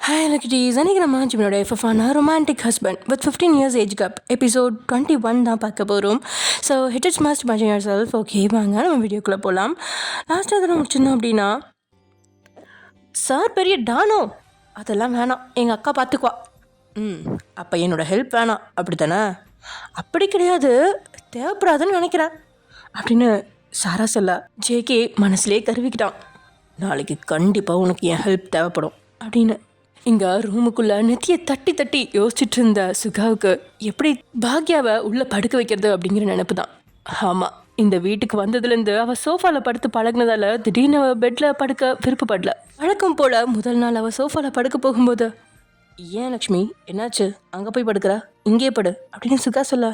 Hi, ladies. அன்றைக்கி நம்ம ஜிமினோட எஃப்எஃபான romantic husband with 15 years age gap episode 21 தான் பார்க்க போகிறோம். So it's must imagine yourself. Okay, வாங்க நம்ம வீடியோக்குள்ளே போகலாம். லாஸ்ட்டாக அதை முடிச்சிருந்தோம் அப்படின்னா, சார் பெரிய டானோ, அதெல்லாம் வேணாம், எங்கள் அக்கா பார்த்துக்குவா. அப்போ என்னோடய ஹெல்ப் வேணாம் அப்படி தானே? அப்படி கிடையாது, தேவைப்படாதுன்னு நினைக்கிறேன் அப்படின்னு சாரா சொல்ல ஜேகே மனசுலேயே கருவிக்கிட்டான். நாளைக்கு கண்டிப்பாக உனக்கு என் ஹெல்ப் தேவைப்படும் அப்படின்னு. இங்கே ரூமுக்குள்ளே நெத்தியை தட்டி தட்டி யோசிச்சுட்டு இருந்த சுகாவுக்கு எப்படி பாக்யாவை உள்ளே படுக்க வைக்கிறது அப்படிங்கிற நினைப்பு தான். ஆமாம், இந்த வீட்டுக்கு வந்ததுலேருந்து அவள் சோஃபாவில் படுத்து பழகினதால திடீர்னு அவள் பெட்டில் படுக்க விருப்பப்படல. வழக்கம் போல் முதல் நாள் அவள் சோஃபாவில் படுக்க போகும்போது, ஏன் லக்ஷ்மி என்னாச்சு, அங்கே போய் படுக்கிற, இங்கே படு அப்படின்னு சுகா சொல்ல,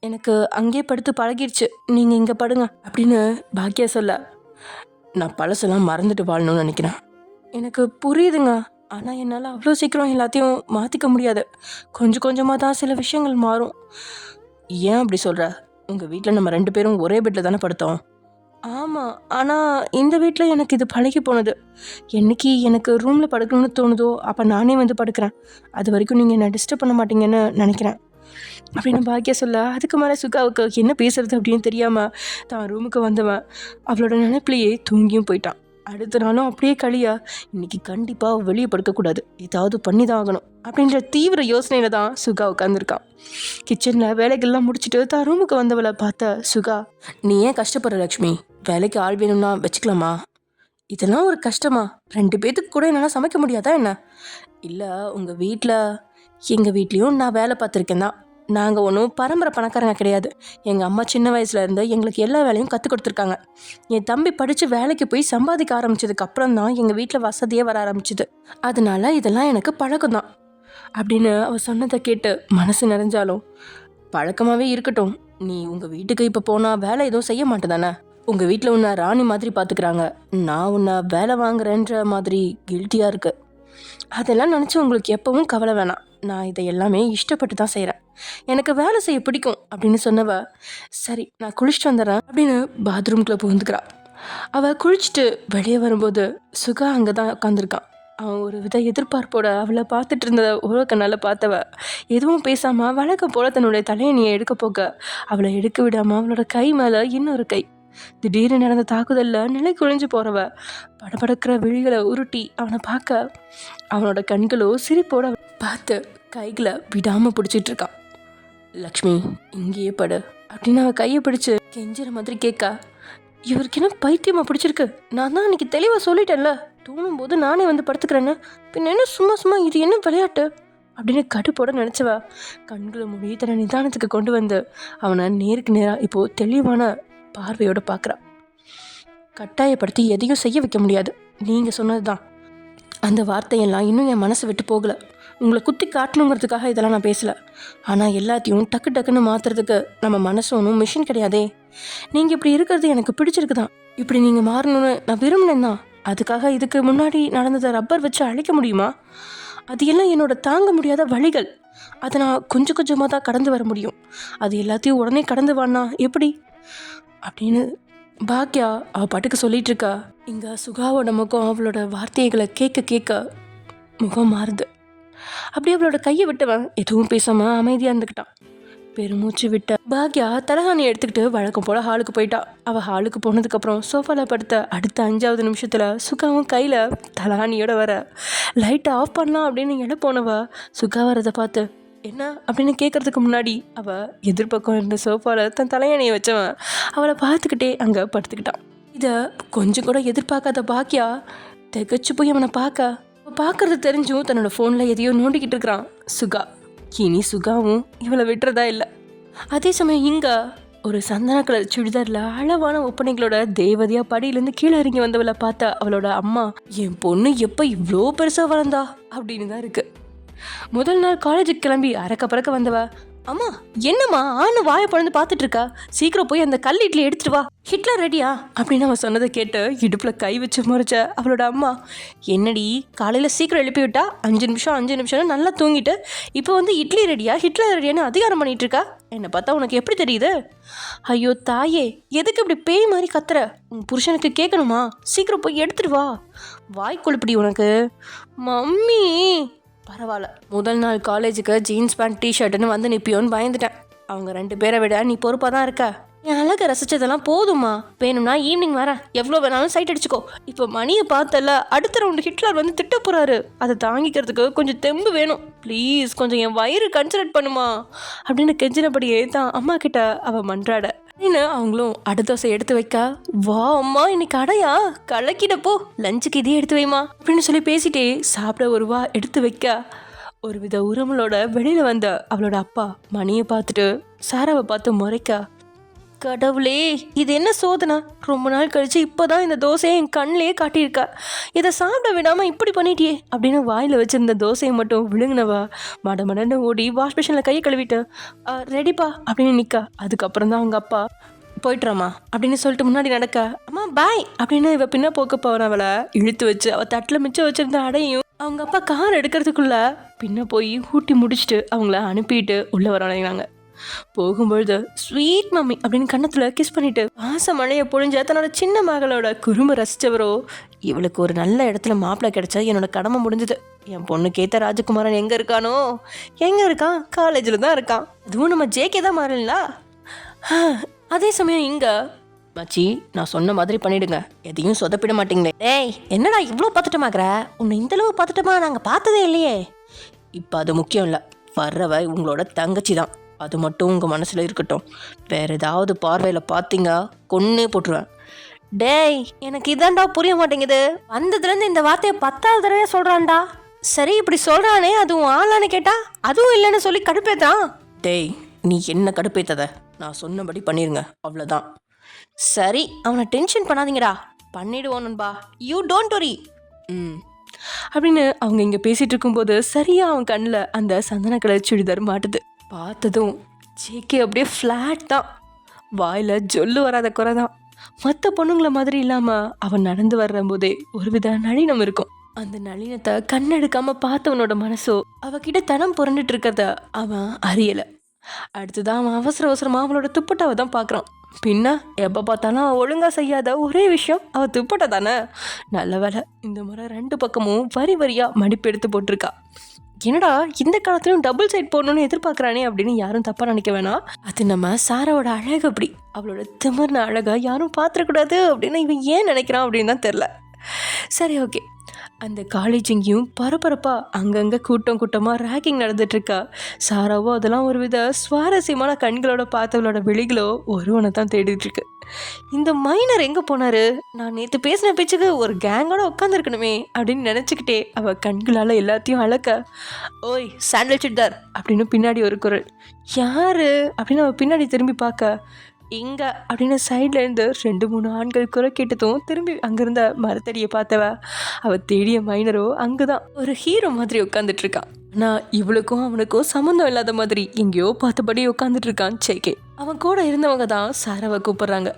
எனக்கு அங்கேயே படுத்து பழகிடுச்சு, நீங்கள் இங்கே படுங்க அப்படின்னு பாக்யா சொல்ல, நான் பழசெல்லாம் மறந்துட்டு வாழணும்னு நினைக்கிறேன். எனக்கு புரியுதுங்க, ஆனால் என்னால் அவ்வளோ சீக்கிரம் எல்லாத்தையும் மாற்றிக்க முடியாது. கொஞ்சம் கொஞ்சமாக தான் சில விஷயங்கள் மாறும். ஏன் அப்படி சொல்கிற? உங்கள் வீட்டில் நம்ம 2 பேரும் ஒரே பெட்டில் தானே படுத்தோம். ஆமாம், ஆனால் இந்த வீட்டில் எனக்கு இது பழகி போனது. என்னைக்கு எனக்கு ரூமில் படுக்கணும்னு தோணுதோ அப்போ நானே வந்து படுக்கிறேன். அது வரைக்கும் நீங்கள் என்னை டிஸ்டர்ப் பண்ண மாட்டீங்கன்னு நினைக்கிறேன் அப்படின்னு பாக்கியா சொல்ல, அதுக்கு மேலே சுகாவுக்கு என்ன பேசுறது அப்படின்னு தெரியாமல் தான் ரூமுக்கு வந்தவன் அவளோட நினைப்பிலேயே தூங்கியும் போயிட்டான். அடுத்த நாளும் அப்படியே களியா, இன்னைக்கு கண்டிப்பாக வெளியே படுக்கக்கூடாது, ஏதாவது பண்ணி தான் ஆகணும் அப்படின்ற தீவிர யோசனையில் தான் சுகா உட்காந்துருக்கான். கிச்சனில் வேலைகள்லாம் முடிச்சுட்டு தான் ரூமுக்கு வந்தவளை பார்த்த சுகா, நீ ஏன் கஷ்டப்படுற லக்ஷ்மி, வேலைக்கு ஆள் வேணும்னா வச்சுக்கலாமா? இதெல்லாம் ஒரு கஷ்டமா? 2 பேத்துக்கு கூட என்னால் சமைக்க முடியாதா என்ன? இல்லை, உங்கள் வீட்டில் எங்கள் வீட்லேயும் நான் வேலை பார்த்துருக்கேன் தான். நாங்கள் ஒன்றும் பரம்பரை பணக்காரங்க கிடையாது. எங்கள் அம்மா சின்ன வயசுலேருந்து எங்களுக்கு எல்லா வேலையும் கற்றுக் கொடுத்துருக்காங்க. என் தம்பி படித்து வேலைக்கு போய் சம்பாதிக்க ஆரம்பித்ததுக்கு அப்புறம் தான் எங்கள் வீட்டில் வசதியே வர ஆரம்பிச்சிது. அதனால இதெல்லாம் எனக்கு பழக்கம் தான் அப்படின்னு அவள் சொன்னதை கேட்டு மனசு நிறைஞ்சாலும், பழக்கமாகவே இருக்கட்டும், நீ உங்கள் வீட்டுக்கு இப்போ போனால் வேலை எதுவும் செய்ய மாட்டேதானே? உங்கள் வீட்டில் உன்னை ராணி மாதிரி பார்த்துக்கிறாங்க, நான் உன்னை வேலை வாங்குறேன்ற மாதிரி கில்ட்டியாக இருக்கு. அதெல்லாம் நினச்சி உங்களுக்கு எப்பவும் கவலை வேணாம். நான் இதை எல்லாமே இஷ்டப்பட்டு தான் செய்கிறேன். எனக்கு வேலை செய்ய பிடிக்கும் அப்படின்னு சொன்னவ, சரி நான் குளிச்சுட்டு வந்துடுறேன் அப்படின்னு பாத்ரூம்குள்ளே புகுந்துக்கிறா. அவள் குளிச்சுட்டு வெளியே வரும்போது சுகா அங்கே தான் உட்காந்துருக்கான். அவன் ஒரு வித எதிர்பார்ப்போட அவளை பார்த்துட்டு இருந்த ஒரு கண்ணால் பார்த்தவ எதுவும் பேசாமல் வழக்கம் போல தன்னுடைய தலையணியை எடுக்க போக அவளை எடுக்க விடாமல் அவளோட கை மேலே இன்னொரு கை. திடீர்னு நடந்த தாக்குதலில் நிலை குழிஞ்சு போகிறவ படபடக்கிற விழிகளை உருட்டி அவனை பார்க்க, அவனோட கண்களோ சிரிப்போட பார்த்து கைகளை விடாமல் பிடிச்சிட்டு இருக்கான். லக்ஷ்மி இங்கேயே படு அப்படின்னு அவன் கையை பிடிச்சு கெஞ்சுற மாதிரி கேட்க, இவருக்கு என்ன பைத்தியமாக பிடிச்சிருக்கு? நான் தான் அன்றைக்கி தெளிவாக சொல்லிட்டேன்ல, தூணும் போது நானே வந்து படுத்துக்கிறேன்னு, பின்ன என்ன சும்மா சும்மா இது என்ன விளையாட்டு அப்படின்னு கடுப்போட நினச்சவ கண்களை மூடி தன்னை நிதானத்துக்கு கொண்டு வந்து அவனை நேருக்கு நேராக இப்போது தெளிவான பார்வையோடு பார்க்குறான். கட்டாயப்படுத்தி எதையும் செய்ய வைக்க முடியாது, நீங்கள் சொன்னது தான். அந்த வார்த்தையெல்லாம் இன்னும் என் மனசை விட்டு போகலை. உங்களை குத்தி காட்டணுங்கிறதுக்காக இதெல்லாம் நான் பேசலை. ஆனால் எல்லாத்தையும் டக்கு டக்குன்னு மாற்றுறதுக்கு நம்ம மனசு ஒன்றும் மிஷின் கிடையாதே. நீங்கள் இப்படி இருக்கிறது எனக்கு பிடிச்சிருக்கு தான். இப்படி நீங்கள் மாறணும்னு நான் விரும்பினேன் தான். அதுக்காக இதுக்கு முன்னாடி நடந்ததை ரப்பர் வச்சு அழிக்க முடியுமா? அது எல்லாம் என்னோட தாங்க முடியாத வழிகள். அதை நான் கொஞ்சம் கொஞ்சமாக தான் கடந்து வர முடியும். அது எல்லாத்தையும் உடனே கடந்து வானா எப்படி அப்படின்னு பாக்யா அவள் பாட்டுக்கு சொல்லிட்டு இருக்கா. இங்கே சுகாவோட முகம் அவளோட வார்த்தைகளை கேட்க கேட்க முகம் மாறுது. அப்படியே அவளோட கையை விட்டவன் எதுவும் பேசாமல் அமைதியாக இருந்துக்கிட்டான். பெருமூச்சு விட்ட பாக்யா தலகாணியை எடுத்துக்கிட்டு வழக்கம் போல் ஹாலுக்கு போயிட்டா. அவள் ஹாலுக்கு போனதுக்கப்புறம் சோஃபாவில் படுத்த அடுத்த 5வது நிமிஷத்தில் சுகாவும் கையில் தலகாணியோட வர லைட்டை ஆஃப் பண்ணலாம் அப்படின்னு எட போனவ சுகா வரதை பார்த்து என்ன அப்படின்னு கேட்கறதுக்கு முன்னாடி அவள் எதிர்பக்கம் இருந்த சோஃபாவில் தன் தலையணையை வச்சவன் அவளை பார்த்துக்கிட்டே அங்கே படுத்துக்கிட்டான். இதை கொஞ்சம் கூட எதிர்பார்க்காத பாக்கியா திகச்சு போய் அவனை பார்க்கறது தெரிஞ்சும் தன்னோட ஃபோனில் எதையோ நோண்டிக்கிட்டு இருக்கிறான் சுகா. இனி சுகாவும் இவளை விட்டுறதா இல்லை. அதே சமயம் இங்கே ஒரு சந்தன கலர் சுடிதாரில் அளவான ஒப்பனைகளோட தேவதையாக படியிலேருந்து கீழே இறங்கி வந்தவளை பார்த்தா அவளோட அம்மா, என் பொண்ணு எப்போ இவ்வளோ பெருசாக வளர்ந்தா அப்படின்னு தான் இருக்குது. முதல் நாள் காலேஜுக்கு கிளம்பி அறக்க பறக்க வந்தவ, அம்மா என்னம்மா ஆணு வாயை பழந்து பார்த்துட்டு இருக்கா, சீக்கிரம் போய் அந்த கல் இட்லி எடுத்துட்டு வா, ஹிட்லர் ரெடியா அப்படின்னு அவன் சொன்னதை கேட்டு இடுப்பில் கை வச்சு முறைச்ச அவளோட அம்மா, என்னடி காலையில் சீக்கிரம் எழுப்பி விட்டா 5 நிமிஷம் நல்லா தூங்கிட்டு இப்போ வந்து இட்லி ரெடியா ஹிட்லர் ரெடியான்னு அதிகாரம் பண்ணிட்டு இருக்கா, என்னை பார்த்தா உனக்கு எப்படி தெரியுது? ஐயோ தாயே, எதுக்கு இப்படி பேய் மாதிரி கத்துற? உன் புருஷனுக்கு கேட்கணுமா? சீக்கிரம் போய் எடுத்துட்டு வா. வாய் கொழுப்படி உனக்கு. மம்மி. பரவாயில்ல, முதல் நாள் காலேஜுக்கு ஜீன்ஸ் பேண்ட் டிஷர்ட்டுன்னு வந்து நிற்பியோன்னு பயந்துட்டேன். அவங்க 2 பேரை விட நீ பொறுப்பாக தான் இருக்க. என் அழகை ரசிச்சதெல்லாம் போதுமா, வேணும்னா ஈவினிங் வரேன், எவ்வளோ வேணாலும் சைட் அடிச்சுக்கோ. இப்போ மணியை பார்த்தல, அடுத்த ரவுண்டு ஹிட்லர் வந்து திட்ட போறாரு. அதை தாங்கிக்கிறதுக்கு கொஞ்சம் தெம்பு வேணும். ப்ளீஸ் கொஞ்சம் என் வயிறு கன்சிடர் பண்ணுமா அப்படின்னு கெஞ்சினபடியே தான் அம்மா கிட்ட அவ மன்றாட. அப்படின்னு அவங்களும் அடுத்தோசை எடுத்து வைக்க, வா அம்மா இன்னைக்கு அடையா கலக்கிடப்போ, லஞ்சுக்கு இதே எடுத்து வைமா அப்படின்னு சொல்லி பேசிட்டே சாப்பிட ஒரு வா எடுத்து வைக்க, ஒரு வித உரமலோட வெளியில வந்த அவளோட அப்பா மணியை பார்த்துட்டு சாராவை பார்த்து முறைக்க, கடவுளே இது என்ன சோதனை, ரொம்ப நாள் கழிச்சு இப்போதான் இந்த தோசையை என் கண்ணிலே காட்டியிருக்கா, இதை சாப்பிட விடாமல் இப்படி பண்ணிட்டியே அப்படின்னு வாயில் வச்சிருந்த தோசையை மட்டும் விழுங்கினவா மடமடன்னு ஓடி வாஷ் மிஷினில் கையை கழுவிட்டு ரெடிப்பா அப்படின்னு நிற்கா. அதுக்கப்புறம் தான் அவங்க அப்பா போயிட்டுறாமா அப்படின்னு சொல்லிட்டு முன்னாடி நடக்க, அம்மா பாய் அப்படின்னு இவ பின்ன போக்க போனவளை இழுத்து வச்சு அவள் தட்டில் மிச்சம் வச்சிருந்த அடையும் அவங்க அப்பா கார் எடுக்கிறதுக்குள்ள பின்ன போய் ஊட்டி முடிச்சுட்டு அவங்கள அனுப்பிட்டு உள்ளே வரவழைனாங்க. போகும்பொழுது ஸ்வீட் மம்மி அப்படின்னு கன்னத்தில் கிஸ் பண்ணிட்டு ஆசை மழையை பொழிஞ்ச தன்னோட சின்ன மகளோட குறும்பு ரசித்தவரோ, இவளுக்கு ஒரு நல்ல இடத்துல மாப்பிள்ளை கிடைச்சா என்னோட கடமை முடிஞ்சது. என் பொண்ணு கேத்த ராஜகுமாரன் எங்கே இருக்கானோ, எங்கே இருக்கான், காலேஜில் தான் இருக்கான். அதுவும் நம்ம ஜேகே தான் மாறலா. அதே சமயம் இங்கே மச்சி நான் சொன்ன மாதிரி பண்ணிடுங்க, எதையும் சொதப்பிட மாட்டீங்களே. டேய் என்னடா இவ்வளோ பார்த்துட்டோமாக்குற, உன்னை இந்தளவு பார்த்துட்டோமா நாங்கள் பார்த்ததே இல்லையே. இப்போ அது முக்கியம் இல்லை, வர்றவ உங்களோட தங்கச்சி தான், அது மட்டும் உங்கள் மனசில் இருக்கட்டும். வேறு ஏதாவது பார்வையில் பார்த்தீங்க கொன்னே போட்டுருவேன். டேய் எனக்கு இதான்டா புரிய மாட்டேங்குது, வந்ததுலேருந்து இந்த வார்த்தையை 10வது தடவை சொல்கிறான்டா. சரி இப்படி சொல்கிறானே அதுவும் ஆளான்னு கேட்டா அதுவும் இல்லைன்னு சொல்லி கடுப்பேத்தான். டேய் நீ என்ன கடுப்பேத்தத, நான் சொன்னபடி பண்ணிருங்க அவ்வளோதான். சரி அவனை டென்ஷன் பண்ணாதீங்கடா, பண்ணிடுவோம் நண்பா, யூ டோன்ட் வரி அப்படின்னு அவங்க இங்கே பேசிகிட்டு இருக்கும்போது சரியாக அவன் கண்ணில் அந்த சந்தன கலர் சுடிதார் மாட்டுது. பார்த்ததும் ஜேகே அப்படியே ஃப்ளாட் தான், வாயில் ஜொல்லு வராத குறை தான். மற்ற பொண்ணுங்களை மாதிரி இல்லாமல் அவன் நடந்து வர்ற போதே ஒரு வித நளினம் இருக்கும். அந்த நளினத்தை கண்ணெடுக்காமல் பார்த்தவனோட மனசோ அவகிட்ட தனம் புரண்டுட்டு இருக்கிறத அவன் அறியலை. அடுத்துதான் அவன் அவசரமாக அவளோட துப்பட்டாவை தான் பார்க்குறான். பின்ன எப்போ பார்த்தாலும் அவள் ஒழுங்காக செய்யாத ஒரே விஷயம் அவள் துப்பட்டா தானே. நல்ல வேலை இந்த முறை 2 பக்கமும் வரி வரியாக மடிப்பு எடுத்து போட்டிருக்கா. என்னடா இந்த காலத்துலையும் டபுள் சைட் போடணும்னு எதிர்பார்க்குறானே அப்படின்னு யாரும் தப்பாக நினைக்க வேணாம். அது நம்ம சாராவோட அழகு, அப்படி அவளோட திமிர்ன அழகை யாரும் பார்த்துடக்கூடாது அப்படின்னு இவன் ஏன் நினைக்கிறான் அப்படின்னு தான் தெரில. சரி ஓகே, அந்த காலேஜ் இங்கேயும் பரபரப்பாக அங்கங்கே கூட்டமாக ரேக்கிங் நடந்துட்டுருக்கா. சாராவோ அதெல்லாம் ஒரு வித சுவாரஸ்யமான கண்களோட பார்த்தவளோட வெளிகளோ ஒருவனை தான் தேடிட்டுருக்கு. இந்த மைனர் எங்கே போனார், நான் நேற்று பேசின பேச்சுக்கு ஒரு கேங்கோட உட்காந்துருக்கணுமே அப்படின்னு நினச்சிக்கிட்டே அவள் கண்களால் எல்லாத்தையும் அழக்க, ஓய் சாண்டல் சிட்டார் அப்படின்னு பின்னாடி ஒரு குரல். யார் அப்படின்னு அவள் பின்னாடி திரும்பி பார்க்க, இங்க அப்படின்னு சைட்ல இருந்து 2-3 ஆண்கள் குறை கேட்டதும் திரும்பி அங்கிருந்த மரத்தடியை பார்த்தவ அவ தேடிய மைனரோ அங்குதான் ஒரு ஹீரோ மாதிரி உட்காந்துட்டு இருக்கான். ஆனால் இவளுக்கும் அவனுக்கும் சம்மந்தம் இல்லாத மாதிரி எங்கேயோ பார்த்தபடி உட்காந்துட்டு இருக்கான் ஜேகே. அவன் கூட இருந்தவங்க தான் சாராவை கூப்பிடுறாங்க.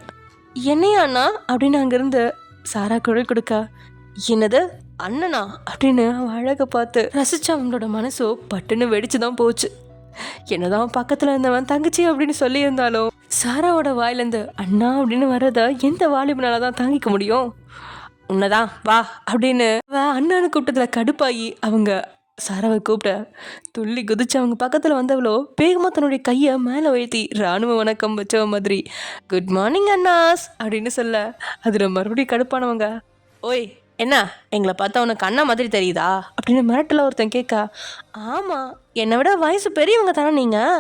என்னையா அண்ணா அப்படின்னு அங்கிருந்து சாரா குரல் கொடுக்க, என்னது அண்ணனா அப்படின்னு அவன் அழகை பார்த்து ரசிச்ச அவங்களோட மனசோ பட்டுன்னு வெடிச்சுதான் போச்சு. என்னதான் பக்கத்தில் இருந்தவன் தங்கச்சி அப்படின்னு சொல்லியிருந்தாலும் சாராவோட வாயிலேருந்து அண்ணா அப்படின்னு வர்றத எந்த வாலிபனால தான் தாங்கிக்க முடியும். உன்னதான் வா அப்படின்னு அண்ணான்னு கூப்பிட்டதுல கடுப்பாகி அவங்க சாராவை கூப்பிட்ட துள்ளி குதிச்சு அவங்க பக்கத்தில் வந்தவளோ வேகமாக தன்னுடைய கையை மேலே உயர்த்தி இராணுவ வணக்கம் வச்சவ மாதிரி குட் மார்னிங் அண்ணாஸ் அப்படின்னு சொல்ல அதில் மறுபடியும் கடுப்பானவங்க, ஓய் என்ன எங்களை பார்த்தா உனக்கு அண்ணா மாதிரி தெரியுதா அப்படின்னு மிரட்டல ஒருத்தன் கேட்க, ஆமாம் என்னை விட வயசு பெரியவங்க தானே நீங்கள்.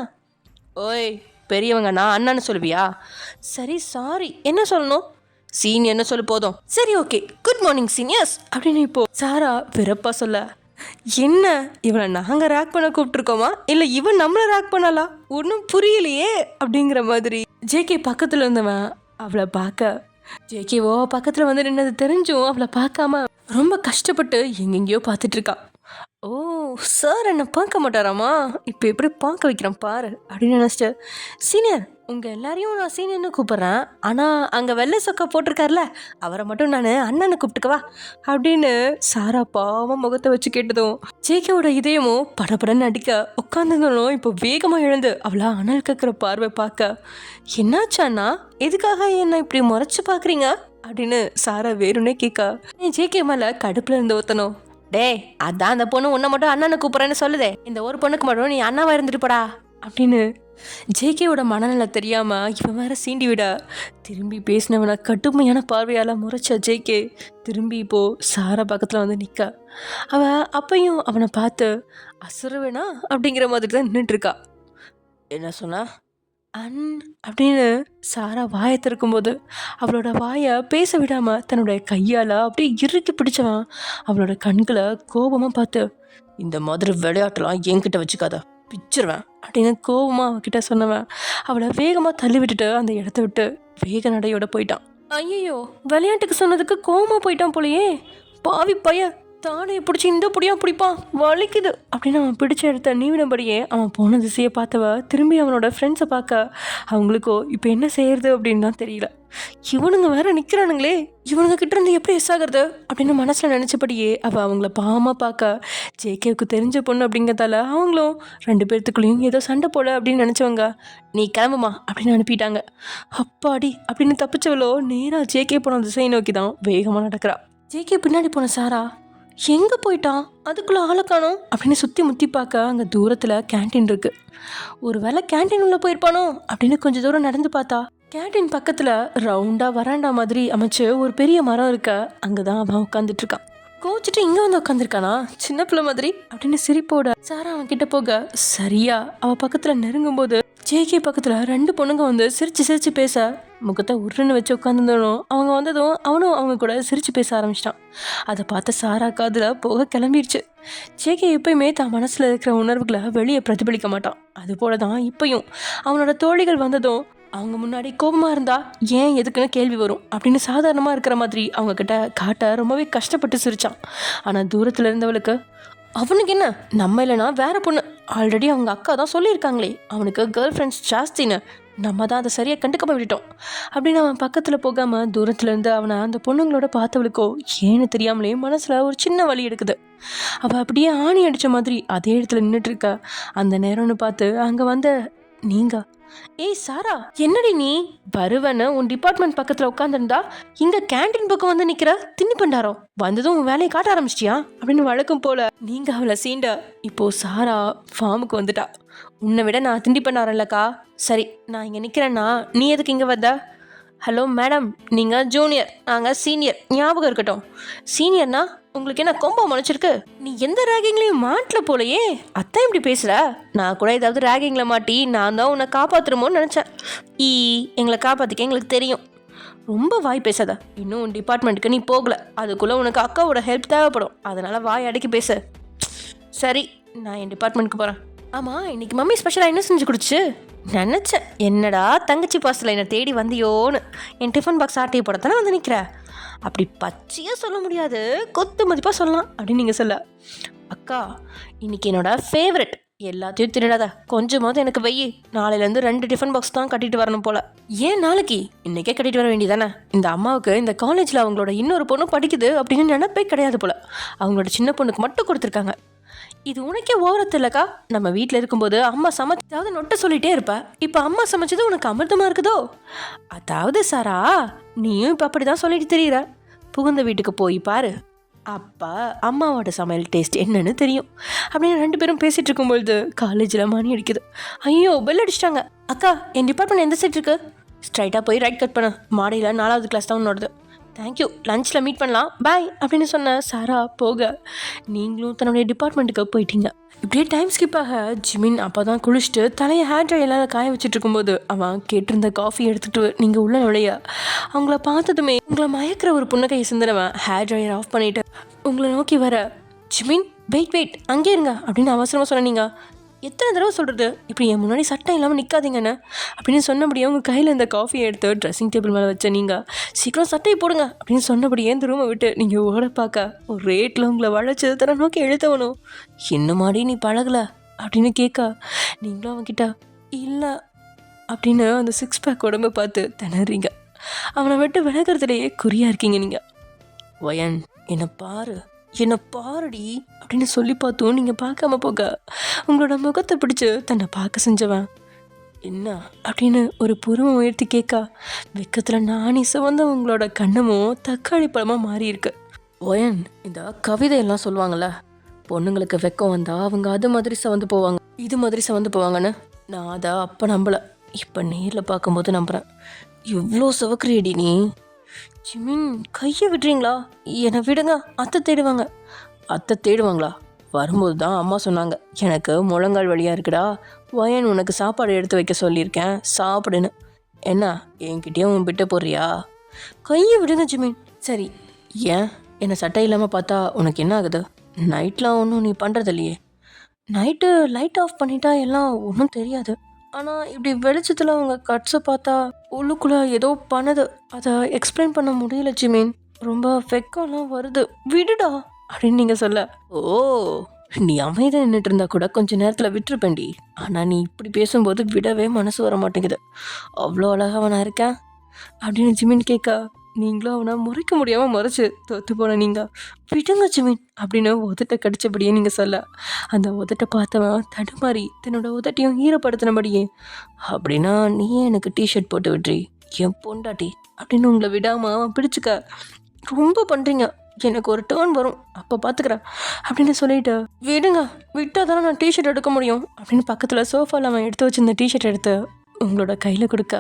ஓய் பெரியவங்க நான் அண்ணான்னு சொல்லுவியா, சரி சாரி என்ன சொல்லணும், சீனியர்னு சொல்லு போதும். சரி ஓகே குட் மார்னிங் சீனியர்ஸ் அப்படின்னு இப்போ சாரா விரப்பா சொல்ல, என்ன இவனை நாங்கள் ரேக் பண்ண கூப்பிட்டுருக்கோமா இல்லை இவன் நம்மளை ரேக் பண்ணலா ஒன்றும் புரியலையே அப்படிங்கிற மாதிரி ஜேகே பக்கத்தில் இருந்தவன் அவளை பார்க்க, ஜேகேவோ பக்கத்தில் வந்து நின்னது தெரிஞ்சும் அவளை பார்க்காம ரொம்ப கஷ்டப்பட்டு எங்கெங்கேயோ பார்த்துட்டு இருக்கான். ஓ சார் என்னை பார்க்க மாட்டாராமா, இப்போ எப்படி பார்க்க வைக்கிறேன் பாரு அப்படின்னு நினச்சிட்டு, சீனியர் உங்கள் எல்லாரையும் நான் சீனியர்னு கூப்பிட்றேன், ஆனால் அங்கே வெள்ளை சொக்கா போட்டிருக்காருல அவரை மட்டும் நான் அண்ணனை கூப்பிட்டுக்கவா அப்படின்னு சாரா பாவம் முகத்தை வச்சு கேட்டதும் ஜேகேவோட இதயமும் படப்படன்னு அடிக்க உட்காந்துருந்தாலும் இப்போ வேகமாக எழுந்து அவளா அனல் கேட்குற பார்வை பார்க்க, என்னாச்சாண்ணா எதுக்காக என்னை இப்படி முறைச்சி பார்க்குறீங்க அப்படின்னு சாரா வேணும்னே கேட்கா. நீ ஜேகே மேலே கடுப்பில் இருந்து ஊற்றணும். டே அதான் அந்த பொண்ணு உன்னை மட்டும் அண்ணனை கூப்பிட்றேன்னு சொல்லுதே, இந்த ஒரு பொண்ணுக்கு மட்டும் நீ அண்ணாவா இருந்துட்டு போடா அப்படின்னு ஜேகேவோட மனநிலை தெரியாம இவன் வேற சீண்டி விட திரும்பி பேசினவனை கடுமையான பார்வையால் முறைச்ச ஜேகே திரும்பி இப்போ சாரா பக்கத்தில் வந்து நிற்க. அவன் அப்பையும் அவனை பார்த்து அசுரவேணா அப்படிங்கிற மாதிரி தான் நின்றுட்டு இருக்கா. என்ன சொன்னா அன் அப்படின்னு சாரா வாயை திறக்கும்போது அவளோட வாயை பேச விடாம தன்னுடைய கையால் அப்படியே இறுக்கி பிடிச்சவன் அவளோட கண்களை கோபமாக பார்த்து, இந்த மாதிரி விளையாட்டுலாம் என்கிட்ட வச்சுக்காத, பிச்சிருவேன் அப்படின்னு கோபமாக அவகிட்ட சொன்னவன் அவளை வேகமாக தள்ளி விட்டுட்டு அந்த இடத்த விட்டு வேக நடையோட போயிட்டான். ஐயோ, விளையாட்டுக்கு சொன்னதுக்கு கோபமாக போயிட்டான் போலையே, பாவி பைய தானையை பிடிச்சி இந்த புடியா பிடிப்பான், வலிக்குது அப்படின்னு அவன் பிடிச்ச இடத்த நீவினபடியே அவன் போன திசையை பார்த்தவ திரும்பி அவனோட ஃப்ரெண்ட்ஸை பார்க்க அவங்களுக்கோ இப்போ என்ன செய்யறது அப்படின்னு தான் தெரியல. இவனுங்க வேற நிற்கிறானுங்களே, இவனுங்க கிட்ட இருந்து எப்படி எஸ் ஆகுறது அப்படின்னு மனசில் நினச்சபடியே அவள் அவங்கள பாவமாக பார்க்க ஜேகேவுக்கு தெரிஞ்ச பொண்ணு அப்படிங்கிறதால அவங்களும் 2 பேர்த்துக்குள்ளேயும் ஏதோ சண்டை போட அப்படின்னு நினச்சவங்க நீ கிளம்புமா அப்படின்னு அனுப்பிட்டாங்க. அப்பாடி அப்படின்னு தப்பிச்சவளோ நேராக ஜேகே போன திசையை நோக்கி தான் வேகமாக நடக்கிறா. ஜேகே பின்னாடி போன சாரா எங்கே போயிட்டான், அதுக்குள்ளே ஆளை காணோம் அப்படின்னு சுற்றி முற்றி பார்க்க அங்கே தூரத்தில் கேன்டீன் இருக்குது. ஒரு வேளை கேன்டீன் உள்ளே போயிருப்பானோ அப்படின்னு கொஞ்சம் தூரம் நடந்து பார்த்தா கேன்டீன் பக்கத்தில் ரவுண்டாக வராண்டா மாதிரி அமைச்சு ஒரு பெரிய மரம் இருக்க அங்கே தான் அவன் உட்காந்துட்டு இருக்கான். கோச்சிட்டு இங்கே வந்து உட்காந்துருக்கானா சின்ன பிள்ளை மாதிரி அப்படின்னு சிரிப்போட சாரா அவன் கிட்ட போக சரியா அவள் பக்கத்தில் நெருங்கும் போது ஜேகே பக்கத்தில் 2 பொண்ணுங்க வந்து சிரிச்சு சிரிச்சு பேச முகத்தை உருன்னு வச்சு உட்காந்துருந்தோம். அவங்க வந்ததும் அவனும் அவங்க கூட சிரிச்சு பேச ஆரம்பிச்சிட்டான். அதை பார்த்த சாரா காதில் போக கிளம்பிடுச்சு. ஜேகே எப்பயுமே தான் மனசில் இருக்கிற உணர்வுகளை வெளியே பிரதிபலிக்க மாட்டான். அது போல தான் இப்பயும் அவனோட தோழிகள் வந்ததும் அவங்க முன்னாடி கோபமாக இருந்தா ஏன் எதுக்குன்னு கேள்வி வரும் அப்படின்னு சாதாரணமாக இருக்கிற மாதிரி அவங்கக்கிட்ட காட்ட ரொம்பவே கஷ்டப்பட்டு சிரிச்சான். ஆனால் தூரத்தில் இருந்தவளுக்கு அவனுக்கு என்ன, நம்ம இல்லைனா வேற பொண்ணு, ஆல்ரெடி அவங்க அக்கா தான் சொல்லியிருக்காங்களே அவனுக்கு கேர்ள் ஃப்ரெண்ட்ஸ் ஜாஸ்தின்னு, நம்ம தான் அதை சரியாக கண்டுக்காம விட்டுட்டோம் அப்படின்னு அவன் பக்கத்தில் போகாமல் தூரத்துலேருந்து அவனை அந்த பொண்ணுங்களோட பார்த்தவளுக்கோ ஏன்னு தெரியாமலே மனசில் ஒரு சின்ன வலி எடுக்குது. அவள் அப்படியே ஆணி அடித்த மாதிரி அதே இடத்துல நின்றுட்டு இருக்கா. அந்த நேரம்னு பார்த்து அங்கே வந்த நீங்கள், ஏய் சாரா என்னடி நீ வருவன்னு உன் டிபார்ட்மெண்ட் பக்கத்தில் உட்காந்துருந்தா இங்கே கேன்டீன் பக்கம் வந்து நிற்கிற தின்னி பண்டாரம், வந்ததும் உன் வேலையை காட்ட ஆரம்பிச்சிட்டியா அப்படின்னு வழக்கம் போல நீங்கள் அவளை சீண்டா. இப்போ சாரா ஃபார்முக்கு வந்துட்டா. உன்னை விட நான் திண்டி பண்டாரம் இல்லைக்கா, சரி நான் இங்கே நிற்கிறேன்னா நீ எதுக்கு இங்கே வந்த? ஹலோ மேடம், நீங்கள் ஜூனியர், நாங்கள் சீனியர், ஞாபகம் இருக்கட்டும். சீனியர்னா உங்களுக்கு என்ன கொம்பா முளைச்சிருக்கு, நீ எந்த ரேகிங்லையும் மாட்டல போலையே, அத்தான் இப்படி பேசுகிற. நான் கூட ஏதாவது ரேகிங்கில் மாட்டி நான் தான் உன்னை காப்பாற்றுறமோன்னு நினச்சேன். எங்களை காப்பாற்றிக்க எங்களுக்கு தெரியும். ரொம்ப வாய் பேசாத, இன்னும் உன் டிபார்ட்மெண்ட்டுக்கு நீ போகலை, அதுக்குள்ளே உனக்கு அக்காவோட ஹெல்ப் தேவைப்படும், அதனால் வாய் அடக்கி பேசு. சரி நான் என் டிபார்ட்மெண்ட்டுக்கு போகிறேன். ஆமாம் இன்னைக்கு மம்மி ஸ்பெஷலாக என்ன செஞ்சு கொடுத்துச்சு? நினச்சேன் என்னடா தங்கச்சி பாஸ்டில் என்னை தேடி வந்தியோன்னு. என் டிஃபன் பாக்ஸ் ஆட்டையை போடத்தானே வந்து நிற்கிற. அப்படி பச்சையாக சொல்ல முடியாது, கொத்து மதிப்பாக சொல்லலாம் அப்படின்னு நீங்கள் சொல்ல. அக்கா இன்னைக்கு என்னோட ஃபேவரட், எல்லாத்தையும் திருடாத, கொஞ்சமாவது எனக்கு வெயி, நாளையிலேருந்து 2 டிஃபன் பாக்ஸ் தான் கட்டிட்டு வரணும் போல். ஏன் நாளைக்கு, இன்றைக்கே கட்டிட்டு வர வேண்டியதானே. இந்த அம்மாவுக்கு இந்த காலேஜில் அவங்களோட இன்னொரு பொண்ணு படிக்குது அப்படின்னு நினைப்பே கிடையாது போல், அவங்களோட சின்ன பொண்ணுக்கு மட்டும் கொடுத்துருக்காங்க. இது உனக்கே ஓவரத்து இல்லைக்கா, நம்ம வீட்டில் இருக்கும்போது அம்மா சமைச்சதாவது நொட்ட சொல்லிகிட்டே இருப்ப, இப்போ அம்மா சமைச்சது உனக்கு அமிர்தமாக இருக்குதோ? அதாவது சாரா நீயும் இப்போ அப்படி தான் சொல்லிட்டு தெரியுற, புகுந்த வீட்டுக்கு போய் பாரு, அப்பா அம்மாவோட சமையல் டேஸ்ட் என்னன்னு தெரியும் அப்படின்னு 2 பேரும் பேசிகிட்டு இருக்கும்பொழுது காலேஜில் மணி அடிக்குது. ஐயோ பெல் அடிச்சிட்டாங்க. அக்கா என் டிபார்ட்மெண்ட் எந்த சைட் இருக்கு? ஸ்ட்ரைட்டாக போய் ரைட் கட் பண்ண, மாடியில் 4வது கிளாஸ் தான் உன்னோடது. தேங்க்யூ, லஞ்சில் மீட் பண்ணலாம், பாய் அப்படின்னு சொன்ன சாரா போக நீங்களும் தன்னுடைய டிபார்ட்மெண்ட்டுக்கு போயிட்டீங்க. இப்படியே டைம் ஸ்கிப் ஆக ஜிமின் அப்போ தான் குளிச்சுட்டு தலையை ஹேர் ட்ரையெல்லாம் காய வச்சுட்டு இருக்கும்போது அவன் கேட்டிருந்த காஃபி எடுத்துகிட்டு நீங்கள் உள்ள நுழைய அவங்கள பார்த்ததுமே உங்களை மயக்கிற ஒரு புன்னகையை சிந்துறவன் ஹேர் ட்ரையர் ஆஃப் பண்ணிவிட்டு உங்களை நோக்கி வர, ஜிமின் வெயிட் அங்கே இருங்க அப்படின்னு அவசரமாக சொன்னீங்க. எத்தனை தடவை சொல்கிறது, இப்படி என் முன்னாடி சட்டம் இல்லாமல் நிற்காதீங்கன்னு அப்படின்னு சொன்னபடியே உங்கள் கையில் இந்த காஃபியை எடுத்து ட்ரெஸ்ஸிங் டேபிள் மேலே வச்ச நீங்கள் சீக்கிரம் சட்டையை போடுங்க அப்படின்னு சொன்னபடியே இந்த ரூமை விட்டு நீங்கள் ஓட பார்க்க ஒரு ரேட்டில் உங்களை வளைச்சது தர நோக்கி எழுத்தவனும் இன்னுமாடி நீ பழகலை அப்படின்னு கேட்க நீங்களும் அவன்கிட்ட இல்லை அப்படின்னு அந்த 6 பேக் உடம்பை பார்த்து திணறீங்க. அவனை விட்டு விலகிறதுலையே குறியாக இருக்கீங்க நீங்கள். வயன் என்னை பாருடி அப்படின்னு சொல்லி பார்த்தும் நீங்கள் பார்க்காம போக உங்களோட முகத்தை பிடிச்சி தன்னை பார்க்க செஞ்சவன், என்ன அப்படின்னு ஒரு புருவம் உயர்த்தி கேட்கா. வெக்கத்தில் நானி சிவந்த உங்களோட கண்ணமும் தக்காளி பழமாக மாறி இருக்கு. ஒயன், இந்த கவிதையெல்லாம் சொல்லுவாங்கள்ல, பொண்ணுங்களுக்கு வெக்கம் வந்தா அவங்க அது மாதிரி சவந்து போவாங்க, இது மாதிரி சவந்து போவாங்கன்னு. நான் அதை அப்போ நம்பலை, இப்போ நேரில் பார்க்கும்போது நம்புகிறேன். எவ்வளோ சவக்கிரியடி நீ. ஜிமின், கையை விடுறீங்களா? என்னை விடுங்க, அத்தை தேடுவாங்க. அத்தை தேடுவாங்களா? வரும்போது தான் அம்மா சொன்னாங்க, எனக்கு முழங்கால் வழியாக இருக்குடா, வயன் உனக்கு சாப்பாடு எடுத்து வைக்க சொல்லியிருக்கேன், சாப்பிடுன்னு. என்ன என்கிட்டயும் உன் பிட்ட போடுறியா? கையை விடுங்க ஜிமின். சரி, ஏன் என்னை சட்டை இல்லாமல் பார்த்தா உனக்கு என்ன ஆகுது? நைட்லாம் ஒன்றும் நீ பண்ணுறது இல்லையே. நைட்டு லைட் ஆஃப் பண்ணிட்டா எல்லாம் ஒன்றும் தெரியாது. ஆனால் இப்படி வெளிச்சத்தில் உங்கள் கட்ஸை பார்த்தா உள்ளுக்குள்ளே ஏதோ பண்ணுது. அதை எக்ஸ்பிளைன் பண்ண முடியல ஜிமின். ரொம்ப வெக்கம்லாம் வருது, விடுடா அப்படின்னு நீங்கள் சொல்ல. ஓ, நீ அமைதியாக நின்றுட்டு இருந்தா கூட கொஞ்சம் நேரத்தில் விட்டுருப்பேன்டி. ஆனால் நீ இப்படி பேசும்போது விடவே மனசு வர மாட்டேங்குது. அவ்வளோ அழகாக நான் இருக்கேன் அப்படின்னு ஜிமின் கேட்கா. நீங்களும் அவனை முறைக்க முடியாமல் முறைச்சு தோற்று போன நீங்கள், விடுங்க ஜிமின் அப்படின்னு உதட்டை கடிச்சபடியே நீங்கள் சொல்ல. அந்த உதட்டை பார்த்தவன் தடுமாறி தன்னோட உதட்டையும் ஈரப்படுத்தினபடியே, அப்படின்னா நீயே எனக்கு டிஷர்ட் போட்டு விட்றி, என் பொண்டாட்டி அப்படின்னு உங்களை விடாமல் அவன் பிடிச்சிக்க. ரொம்ப பண்ணுறீங்க, எனக்கு ஒரு டேர்ன் வரும் அப்போ பார்த்துக்கிறேன் அப்படின்னு சொல்லிட்டு, விடுங்க, விட்டால் தானே நான் டிஷர்ட் எடுக்க முடியும் அப்படின்னு பக்கத்தில் சோஃபாவில் அவன் எடுத்து வச்சிருந்த டிஷர்ட் எடுத்து உங்களோட கையில் கொடுக்க.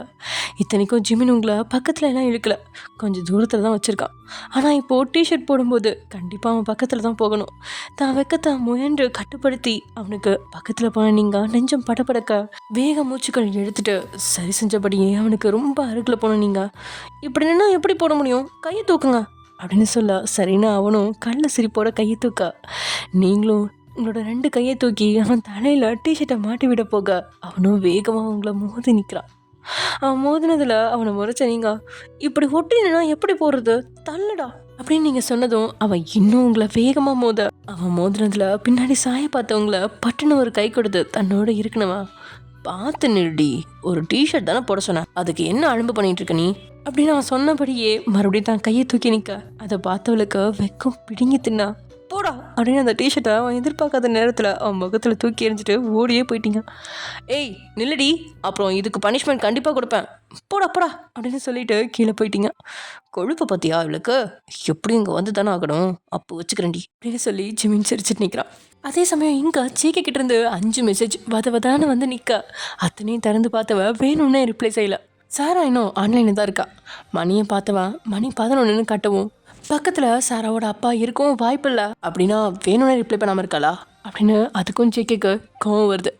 இத்தனைக்கும் ஜிமின் உங்களை பக்கத்தில் எல்லாம் இழுக்கல, கொஞ்சம் தூரத்தில் தான் வச்சுருக்கான். ஆனால் இப்போது டிஷர்ட் போடும்போது கண்டிப்பாக அவன் பக்கத்தில் தான் போகணும். தான் வெக்கத்தை முயன்று கட்டுப்படுத்தி அவனுக்கு பக்கத்தில் போன நீங்கள் நெஞ்சம் படப்படக்க வேக மூச்சுக்கள் எடுத்துட்டு சரி செஞ்சபடியே அவனுக்கு ரொம்ப அருகில் போன நீங்கள், இப்படி நின்னா எப்படி போட முடியும், கையை தூக்குங்க அப்படின்னு சொல்ல, சரின்னு அவனும் கள்ள சிரிப்போட கையை தூக்க. நீங்களும் உங்களோட 2 கையை தூக்கி அவன் தலையில் டிஷர்ட்டை மாட்டி விட போக அவனும் வேகமாக அவங்கள மோதி நிற்கிறான். அவன் மோதினதில் அவனை முறைச்ச நீங்கள், இப்படி ஒட்டினா எப்படி போடுறது, தள்ளுடா அப்படின்னு நீங்கள் சொன்னதும் அவன் இன்னும் உங்களை வேகமாக மோத, அவன் மோதினதில் பின்னாடி சாய பார்த்தவங்கள பட்டுன்னு ஒரு கை கொடுத்து தன்னோட இருக்கணுமா, பார்த்து நிறுடி, ஒரு டிஷர்ட் தானே போட சொன்னேன், அதுக்கு என்ன அலும்பு பண்ணிட்டு இருக்க நீ அப்படின்னு அவன் சொன்னபடியே மறுபடியும் தான் கையை தூக்கி நிற்க. அதை பார்த்தவளுக்கு வெக்கம் பிடுங்கி தின்னா. போடா அப்படின்னு அந்த டிஷர்ட்டை அவன் எதிர்பார்க்காத நேரத்தில் அவன் முகத்தில் தூக்கி எறிஞ்சிட்டு ஓடியே போயிட்டீங்க. ஏய் நில்லடி, அப்புறம் இதுக்கு பனிஷ்மெண்ட் கண்டிப்பாக கொடுப்பேன், போடா போடா அப்படின்னு சொல்லிட்டு கீழே போயிட்டீங்க. கொழுப்பை பற்றியா இவளுக்கு, எப்படி இங்கே வந்து தானே ஆகணும், அப்போ வச்சுக்கிறேன்டி அப்படின்னு சொல்லி ஜிமின் சிரிச்சிட்டு நிற்கிறான். அதே சமயம் இங்கே சீக்கிரம் கிட்டேருந்து 5 மெசேஜ் வதவதான்னு வந்து நிற்க. அத்தனையும் திறந்து பார்த்தவ வேணும்னே ரிப்ளை செய்யல. சாரா இன்னும் ஆன்லைனில் தான் இருக்கா. மணியை பார்த்தவன் மணி 11ன்னு காட்டவும், பக்கத்தில் சாராவோட அப்பா இருக்கவும் வாய்ப்பு இல்லை அப்படின்னா வேணும்னே ரிப்ளை பண்ணாமல் இருக்காளா அப்படின்னு அதுக்கும் ஜேகேக்கு கோவம் வருது.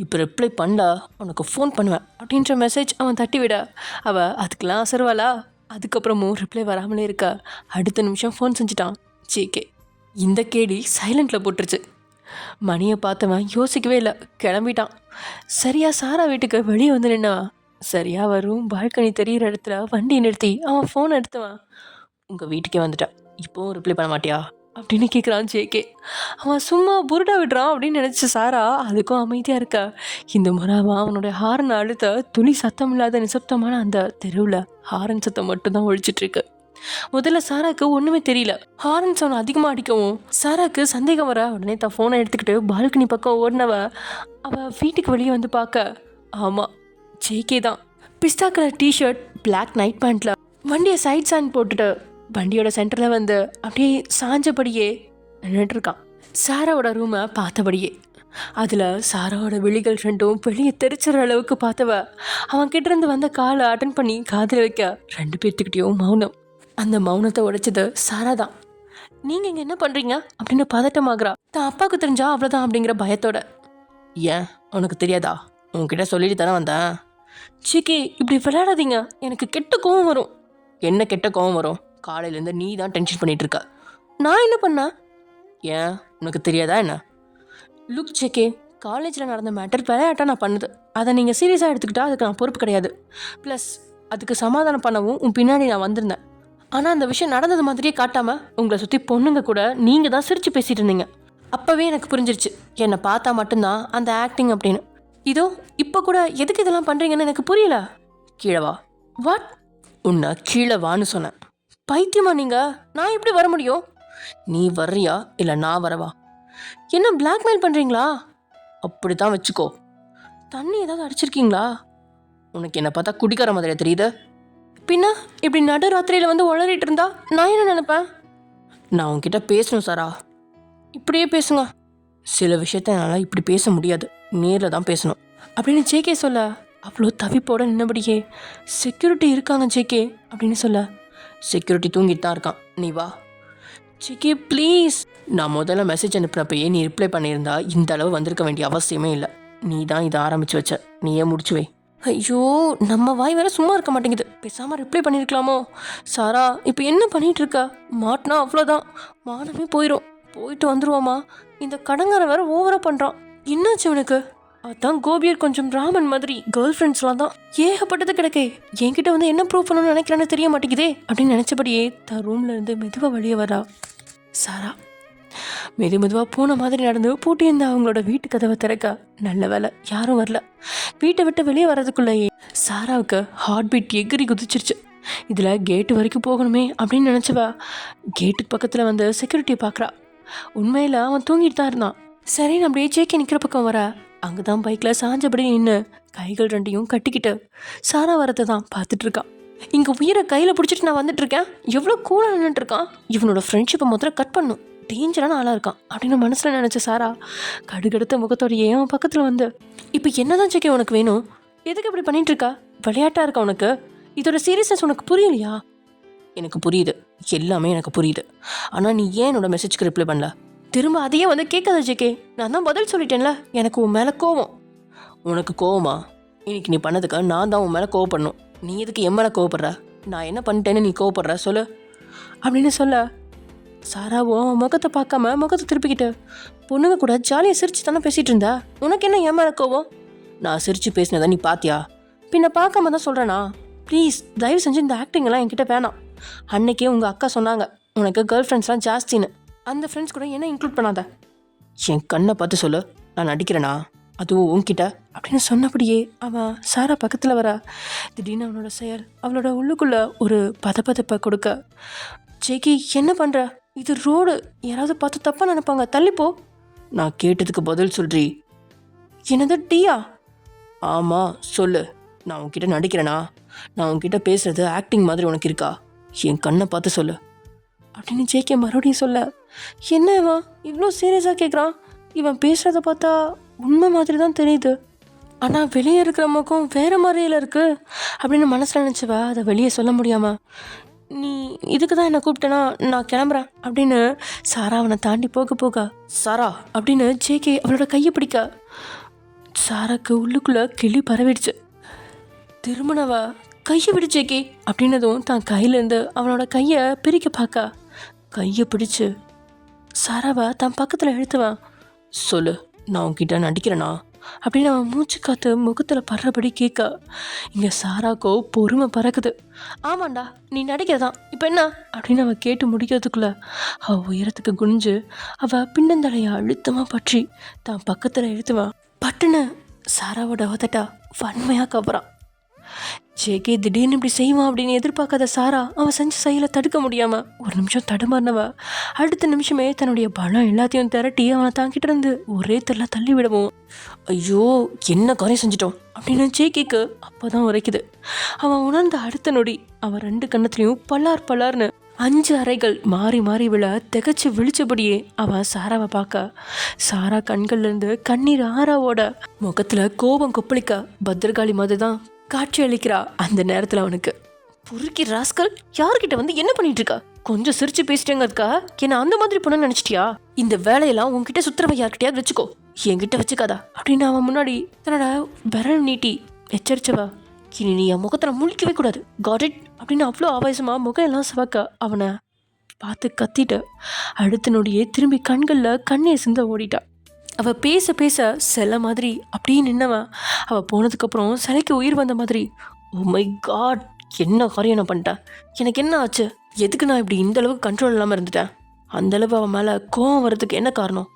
இப்போ ரிப்ளை பண்ணல உனக்கு ஃபோன் பண்ணுவேன் அப்படின்ற மெசேஜ் அவன் தட்டி விட, அவள் அதுக்கெல்லாம் அசருவாளா. அதுக்கப்புறமும் ரிப்ளை வராமலே இருக்கா. அடுத்த நிமிஷம் ஃபோன் செஞ்சிட்டான் ஜேகே. இந்த கேடி சைலண்டில் போட்டுருச்சு. மணியை பார்த்தவன் யோசிக்கவே இல்லை, கிளம்பிட்டான். சரியா சாரா வீட்டுக்கு வெளியே வந்து நின்னவன் சரியா வரும் பால்கனி தெரிகிற இடத்துல வண்டி நிறுத்தி அவன் ஃபோன் எடுத்தவன், உங்கள் வீட்டுக்கே வந்துட்டான், இப்போவும் ரிப்ளை பண்ண மாட்டியா அப்படின்னு கேட்குறான் ஜேகே. அவன் சும்மா புருடா விடுறான் அப்படின்னு நினச்ச சாரா அதுக்கும் அமைதியாக இருக்கா. இந்த முறை அவனுடைய ஹாரன் அழுத்த துளி சத்தம் இல்லாத நிசப்தமான அந்த தெருவில் ஹாரன் சத்தம் மட்டும்தான் ஒழிச்சிட்ருக்கு. முதல்ல சாராக்கு ஒன்றுமே தெரியல. ஹாரன் சவுண்ட் அதிகமாக அடிக்கவும் சாராக்கு சந்தேகம் வர உடனே தான் ஃபோனை எடுத்துக்கிட்டு பால்கனி பக்கம் ஓடினவ அவள் வீட்டுக்கு வெளியே வந்து பார்க்க, ஆமாம் ஜேகே தான். பிஸ்தா கலர் டிஷர்ட், பிளாக் நைட் பேண்ட்டில் வண்டியை சைட் ஸ்டாண்ட் போட்டுட்டு வண்டியோட சென்டரில் வந்து அப்படியே சாஞ்சபடியே நின்றுட்டுருக்கான். சாராவோட ரூமை பார்த்தபடியே அதில் சாராவோட விழிகள் ரெண்டும் வெளியே தெரிச்சிற அளவுக்கு பார்த்தவ அவன் கிட்டேருந்து வந்த காலை அட்டன் பண்ணி காதில் வைக்க 2 பேர்த்துக்கிட்டையும் மௌனம். அந்த மௌனத்தை உடைச்சது சாரா தான். நீங்கள் இங்கே என்ன பண்ணுறீங்க அப்படின்னு பதட்டமாகறா. தான் அப்பாவுக்கு தெரிஞ்சா அவ்வளோதான் அப்படிங்கிற பயத்தோட. ஏன் உனக்கு தெரியாதா, உன்கிட்ட சொல்லிட்டு தானே வந்தேன். சிக்கி இப்படி விளையாடாதீங்க, எனக்கு கெட்ட கோவம் வரும். என்ன கெட்ட கோவம் வரும், காலையிலேருந்து நீ தான் டென்ஷன் பண்ணிகிட்டு இருக்க. நான் என்ன பண்ணேன், ஏன் உனக்கு தெரியாதா என்ன? லுக் ஜேகே, காலேஜில் நடந்த மேட்டர் விளையாட்டா நான் பண்ணுது, அதை நீங்கள் சீரியஸாக எடுத்துக்கிட்டா அதுக்கு நான் பொறுப்பு கிடையாது. ப்ளஸ் அதுக்கு சமாதானம் பண்ணவும் உன் பின்னாடி நான் வந்திருந்தேன். ஆனால் அந்த விஷயம் நடந்தது மாதிரியே காட்டாமல் உங்களை சுற்றி பொண்ணுங்க கூட நீங்கள் தான் சிரித்து பேசிகிட்டு இருந்தீங்க. அப்போவே எனக்கு புரிஞ்சிருச்சு என்னை பார்த்தா மட்டும்தான் அந்த ஆக்டிங் அப்படின்னு. இதோ இப்போ கூட எதுக்கு இதெல்லாம் பண்ணுறீங்கன்னு எனக்கு புரியல. கீழே வா. வாட்? உன்னை கீழே வான்னு சொன்னேன். பைத்தியமா நீங்கள்? நான் எப்படி வர முடியும்? நீ வர்றியா இல்லை நான் வரவா? என்ன பிளாக்மெயில் பண்ணுறீங்களா? அப்படி தான் வச்சுக்கோ. தண்ணி ஏதாவது அடிச்சிருக்கீங்களா? உனக்கு என்னை பார்த்தா குடிக்கிற மாதிரியா தெரியுது? பின்ன இப்படி நடு ராத்திரியில் வந்து உளறிட்டு இருந்தா நான் என்ன நினைப்பேன்? நான் உங்ககிட்ட பேசணும் சாரா. இப்படியே பேசுங்க. சில விஷயத்த என்னால் இப்படி பேச முடியாது, நேரில் தான் பேசணும் அப்படின்னு ஜேகே சொல்ல, அவ்வளோ தவிப்போட நின்னபடியே செக்யூரிட்டி இருக்காங்க ஜேகே அப்படின்னு சொல்ல, செக்யூரிட்டி தூங்கிட்டு தான் இருக்கான், நீ வா. JK please. நான் முதல்ல மெசேஜ் அனுப்பினப்பயே நீ ரிப்ளை பண்ணியிருந்தா இந்த அளவு வந்திருக்க வேண்டிய அவசியமே இல்லை. நீ தான் இதை ஆரம்பித்து வச்ச, நீயே முடிச்சு வை. ஐயோ, நம்ம வாய் வேற சும்மா இருக்க மாட்டேங்குது. பேசாமல் ரிப்ளை பண்ணியிருக்கலாமோ? சாரா இப்போ என்ன பண்ணிட்டு இருக்கா? மாட்டினா அவ்வளோதான், மானமே போயிடும். போயிட்டு வந்துருவாமா? இந்த கடங்கார வேற ஓவரா பண்ணுறான். என்னாச்சு அவனுக்கு? அதான் கோபியர் கொஞ்சம் ராமன் மாதிரி கேர்ள் ஃப்ரெண்ட்ஸ்லாம் தான் ஏகப்பட்டது கிடைக்கே. என்கிட்ட வந்து என்ன ப்ரூவ் பண்ணணும்னு நினைக்கிறான்னு தெரிய மாட்டேங்குதே அப்படின்னு நினச்சபடியே தான் ரூம்ல இருந்து மெதுவாக வெளியே வரா சாரா. மெதுவாக போன மாதிரி நடந்து பூட்டி இருந்த அவங்களோட வீட்டு கதவை திறக்க, நல்ல வேலை யாரும் வரல. வீட்டை விட்டு வெளியே வர்றதுக்குள்ளேயே சாராவுக்கு ஹார்ட் பீட் எகிரி குதிச்சிருச்சு. இதில் கேட்டு வரைக்கும் போகணுமே அப்படின்னு நினச்சவா கேட்டுக்கு பக்கத்தில் வந்து செக்யூரிட்டியை பார்க்குறா. உண்மையில் அவன் தூங்கிட்டு தான் இருந்தான். சரின்னு அப்படியே ஜேகே நிற்கிற பக்கம் வர, அங்கே தான் பைக்கில் சாஞ்சபடி நின்று கைகள் ரெண்டையும் கட்டிக்கிட்டு சாரா வரத்தை தான் பார்த்துட்டு இருக்கான். இங்கே உயிரை கையில் பிடிச்சிட்டு நான் வந்துட்டு இருக்கேன், எவ்வளோ கூலாக நின்றுட்டு இருக்கான். இவனோட ஃப்ரெண்ட்ஷிப்பை முதல்ல கட் பண்ணும், டேஞ்சரான ஆளாக இருக்கான் அப்படின்னு மனசில் நினச்ச சாரா கடுகடுத்த முகத்தோடையே அவன் பக்கத்தில் வந்து, இப்போ என்னதான் ஜேகே உனக்கு வேணும்? எதுக்கு இப்படி பண்ணிட்டு இருக்கா? விளையாட்டாக இருக்கா உனக்கு? இதோட சீரியஸ்னஸ் உனக்கு புரியலையா? எனக்கு புரியுது, எல்லாமே எனக்கு புரியுது. ஆனால் நீ ஏன் என்னோட மெசேஜ்க்கு ரிப்ளை பண்ணல? திரும்ப அதையே வந்து கேட்காத ஜேகே, நான் தான் பதில் சொல்லிட்டேன்ல. எனக்கு உன் மேலே கோவம். உனக்கு கோவமா? இன்னைக்கு நீ பண்ணதுக்கு நான் தான் உன் மேலே கோவப்படணும். நீ எதுக்கு என் மேலே கோவப்படுற? நான் என்ன பண்ணிட்டேன்னு நீ கோவப்படுற சொல்லு அப்படின்னு சொல்ல, சாராவோ அவன் முகத்தை பார்க்காம முகத்தை திருப்பிக்கிட்டு, பொண்ணுங்க கூட ஜாலியாக சிரிச்சு தானே பேசிகிட்டு இருந்தா, உனக்கு என்ன என் மேலே கோவம்? நான் சிரிச்சு பேசினதா நீ பாத்தியா? பின்ன பார்க்காம தான் சொல்கிறேனா? ப்ளீஸ் தயவு செஞ்சு இந்த ஆக்டிங்கெல்லாம் என்கிட்ட வேணாம். அன்னைக்கே உங்கள் அக்கா சொன்னாங்க உனக்கு கேர்ள் ஃப்ரெண்ட்ஸ்லாம் ஜாஸ்தின்னு. அந்த ஃப்ரெண்ட்ஸ் கூட என்ன இன்க்ளூட் பண்ணாத. என் கண்ணை பார்த்து சொல்லு, நான் நடிக்கிறேனா? அதுவும் உன்கிட்ட அப்படின்னு சொன்னபடியே அவன் சாரா பக்கத்தில் வரா. திடீர்னு அவனோட செயல் அவளோட உள்ளுக்குள்ள ஒரு பதப்பதப்பை கொடுக்க, ஜேகே என்ன பண்ணுற? இது ரோடு, யாராவது பார்த்து தப்பாக நினைப்பாங்க, தள்ளிப்போ. நான் கேட்டதுக்கு பதில் சொல்றீ. என்னது டீயா? ஆமாம் சொல்லு, நான் உன்கிட்ட நடிக்கிறேனா? நான் உன்கிட்ட பேசுறது ஆக்டிங் மாதிரி உனக்கு இருக்கா? என் கண்ணை பார்த்து சொல்லு அப்படின்னு ஜேகே மறுபடியும் சொல்ல, என்ன இவன் இவ்வளோ சீரியஸாக கேட்குறான்? இவன் பேசுகிறத பார்த்தா உண்மை மாதிரி தான் தெரியுது, ஆனால் வெளியே இருக்கிற முகம் வேறு மாதிரியில் இருக்கு அப்படின்னு மனசில் நினச்சவா அதை வெளியே சொல்ல முடியாமல், நீ இதுக்கு தான் என்னை கூப்பிட்டேனா, நான் கிளம்புறேன் அப்படின்னு சாரா அவனை தாண்டி போக சாரா அப்படின்னு ஜேகே அவளோட கையை பிடிக்க, சாராக்கு உள்ளுக்குள்ளே கிளி பரவிடுச்சு. திருமணவா கையை விடு ஜேகே அப்படின்னதும் தான் கையிலேருந்து அவனோட கையை பிரிக்க பார்க்க, கையை பிடிச்சு சாராவை தன் பக்கத்தில் இழுத்துவான். சொல்லு, நான் உன்கிட்ட நடிக்கிறேனா அப்படின்னு அவன் மூச்சு காத்து முகத்தில் படுறபடி கேட்க, இங்கே சாராக்கோ பொறுமை பறக்குது. ஆமாண்டா நீ நடிக்கிறதான், இப்போ என்ன அப்படின்னு அவன் கேட்டு முடிக்கிறதுக்குள்ள அவள் உயரத்துக்கு குனிஞ்சு அவள் பின்னந்தலையை அழுத்தமாக பற்றி தான் பக்கத்தில் இழுத்துவான். பட்டுன்னு சாராவோட உதட்டா வன்மையாக கவறான். ஜேகே திடீர்னு இப்படி செய்வான் அப்படின்னு எதிர்பார்க்காத சாரா அவன் செஞ்ச செயலை தடுக்க முடியாம ஒரு நிமிஷம் தடுமாறினவ அடுத்த நிமிஷமே தன்னுடைய பலம் எல்லாத்தையும் திரட்டி அவனை தாங்கிட்டு இருந்து ஒரே தள்ள தள்ளி விடவும், ஐயோ என்ன காரியம் செஞ்சிட்டோம் அப்படின்னு ஜேகேக்கு அப்போதான் உரைக்குது. அவன் உணர்ந்த அடுத்த நொடி அவன் ரெண்டு கண்ணத்துலையும் பல்லார்னு 5 அறைகள் மாறி மாறி விழ திகச்சு விழிச்சபடியே அவன் சாராவை பார்க்க, சாரா கண்கள்லேருந்து கண்ணீர் ஆறாவோட முகத்துல கோபம் கொப்பளிக்க பத்திரகாளி மாதிரி தான் காட்சி அளிக்கிறா. அந்த நேரத்தில் அவனுக்கு பொறுக்கி ராஸ்கல், யார்கிட்ட வந்து என்ன பண்ணிட்டு இருக்கா? கொஞ்சம் சிரிச்சு பேசிட்டேங்கக்கா, என்ன அந்த மாதிரி பொண்ணு நினைச்சிட்டியா? இந்த வேலையெல்லாம் உன்கிட்ட சுத்துறவ யார்கிட்டயாவது வச்சுக்கோ, என்கிட்ட வச்சுக்காதா அப்படின்னு அவன் முன்னாடி தன்னோட விரல் நீட்டி எச்சரிச்சவா, இனி நீ என் முகத்தில் முழிக்கவே கூடாது, காட் இட் அப்படின்னு அவ்வளோ ஆவேசமாக முகம் எல்லாம் சிவக்க அவனை பார்த்து கத்திட்ட. அடுத்த நொடியே திரும்பி கண்களில் கண்ணீர் சிந்த ஓடிட்டா. அவள் பேச சில மாதிரி அப்படியே நின்னவன் அவள் போனதுக்கப்புறம் சிலைக்கு உயிர் வந்த மாதிரி, ஓ மை காட் என்ன காரியம் நான் பண்ணிட்டேன், எனக்கு என்ன ஆச்சு, எதுக்கு நான் இப்படி இந்த அளவுக்கு கண்ட்ரோல் இல்லாமல் இருந்துட்டேன்? அந்தளவு அவன் மேலே கோவம் வர்றதுக்கு என்ன காரணம்?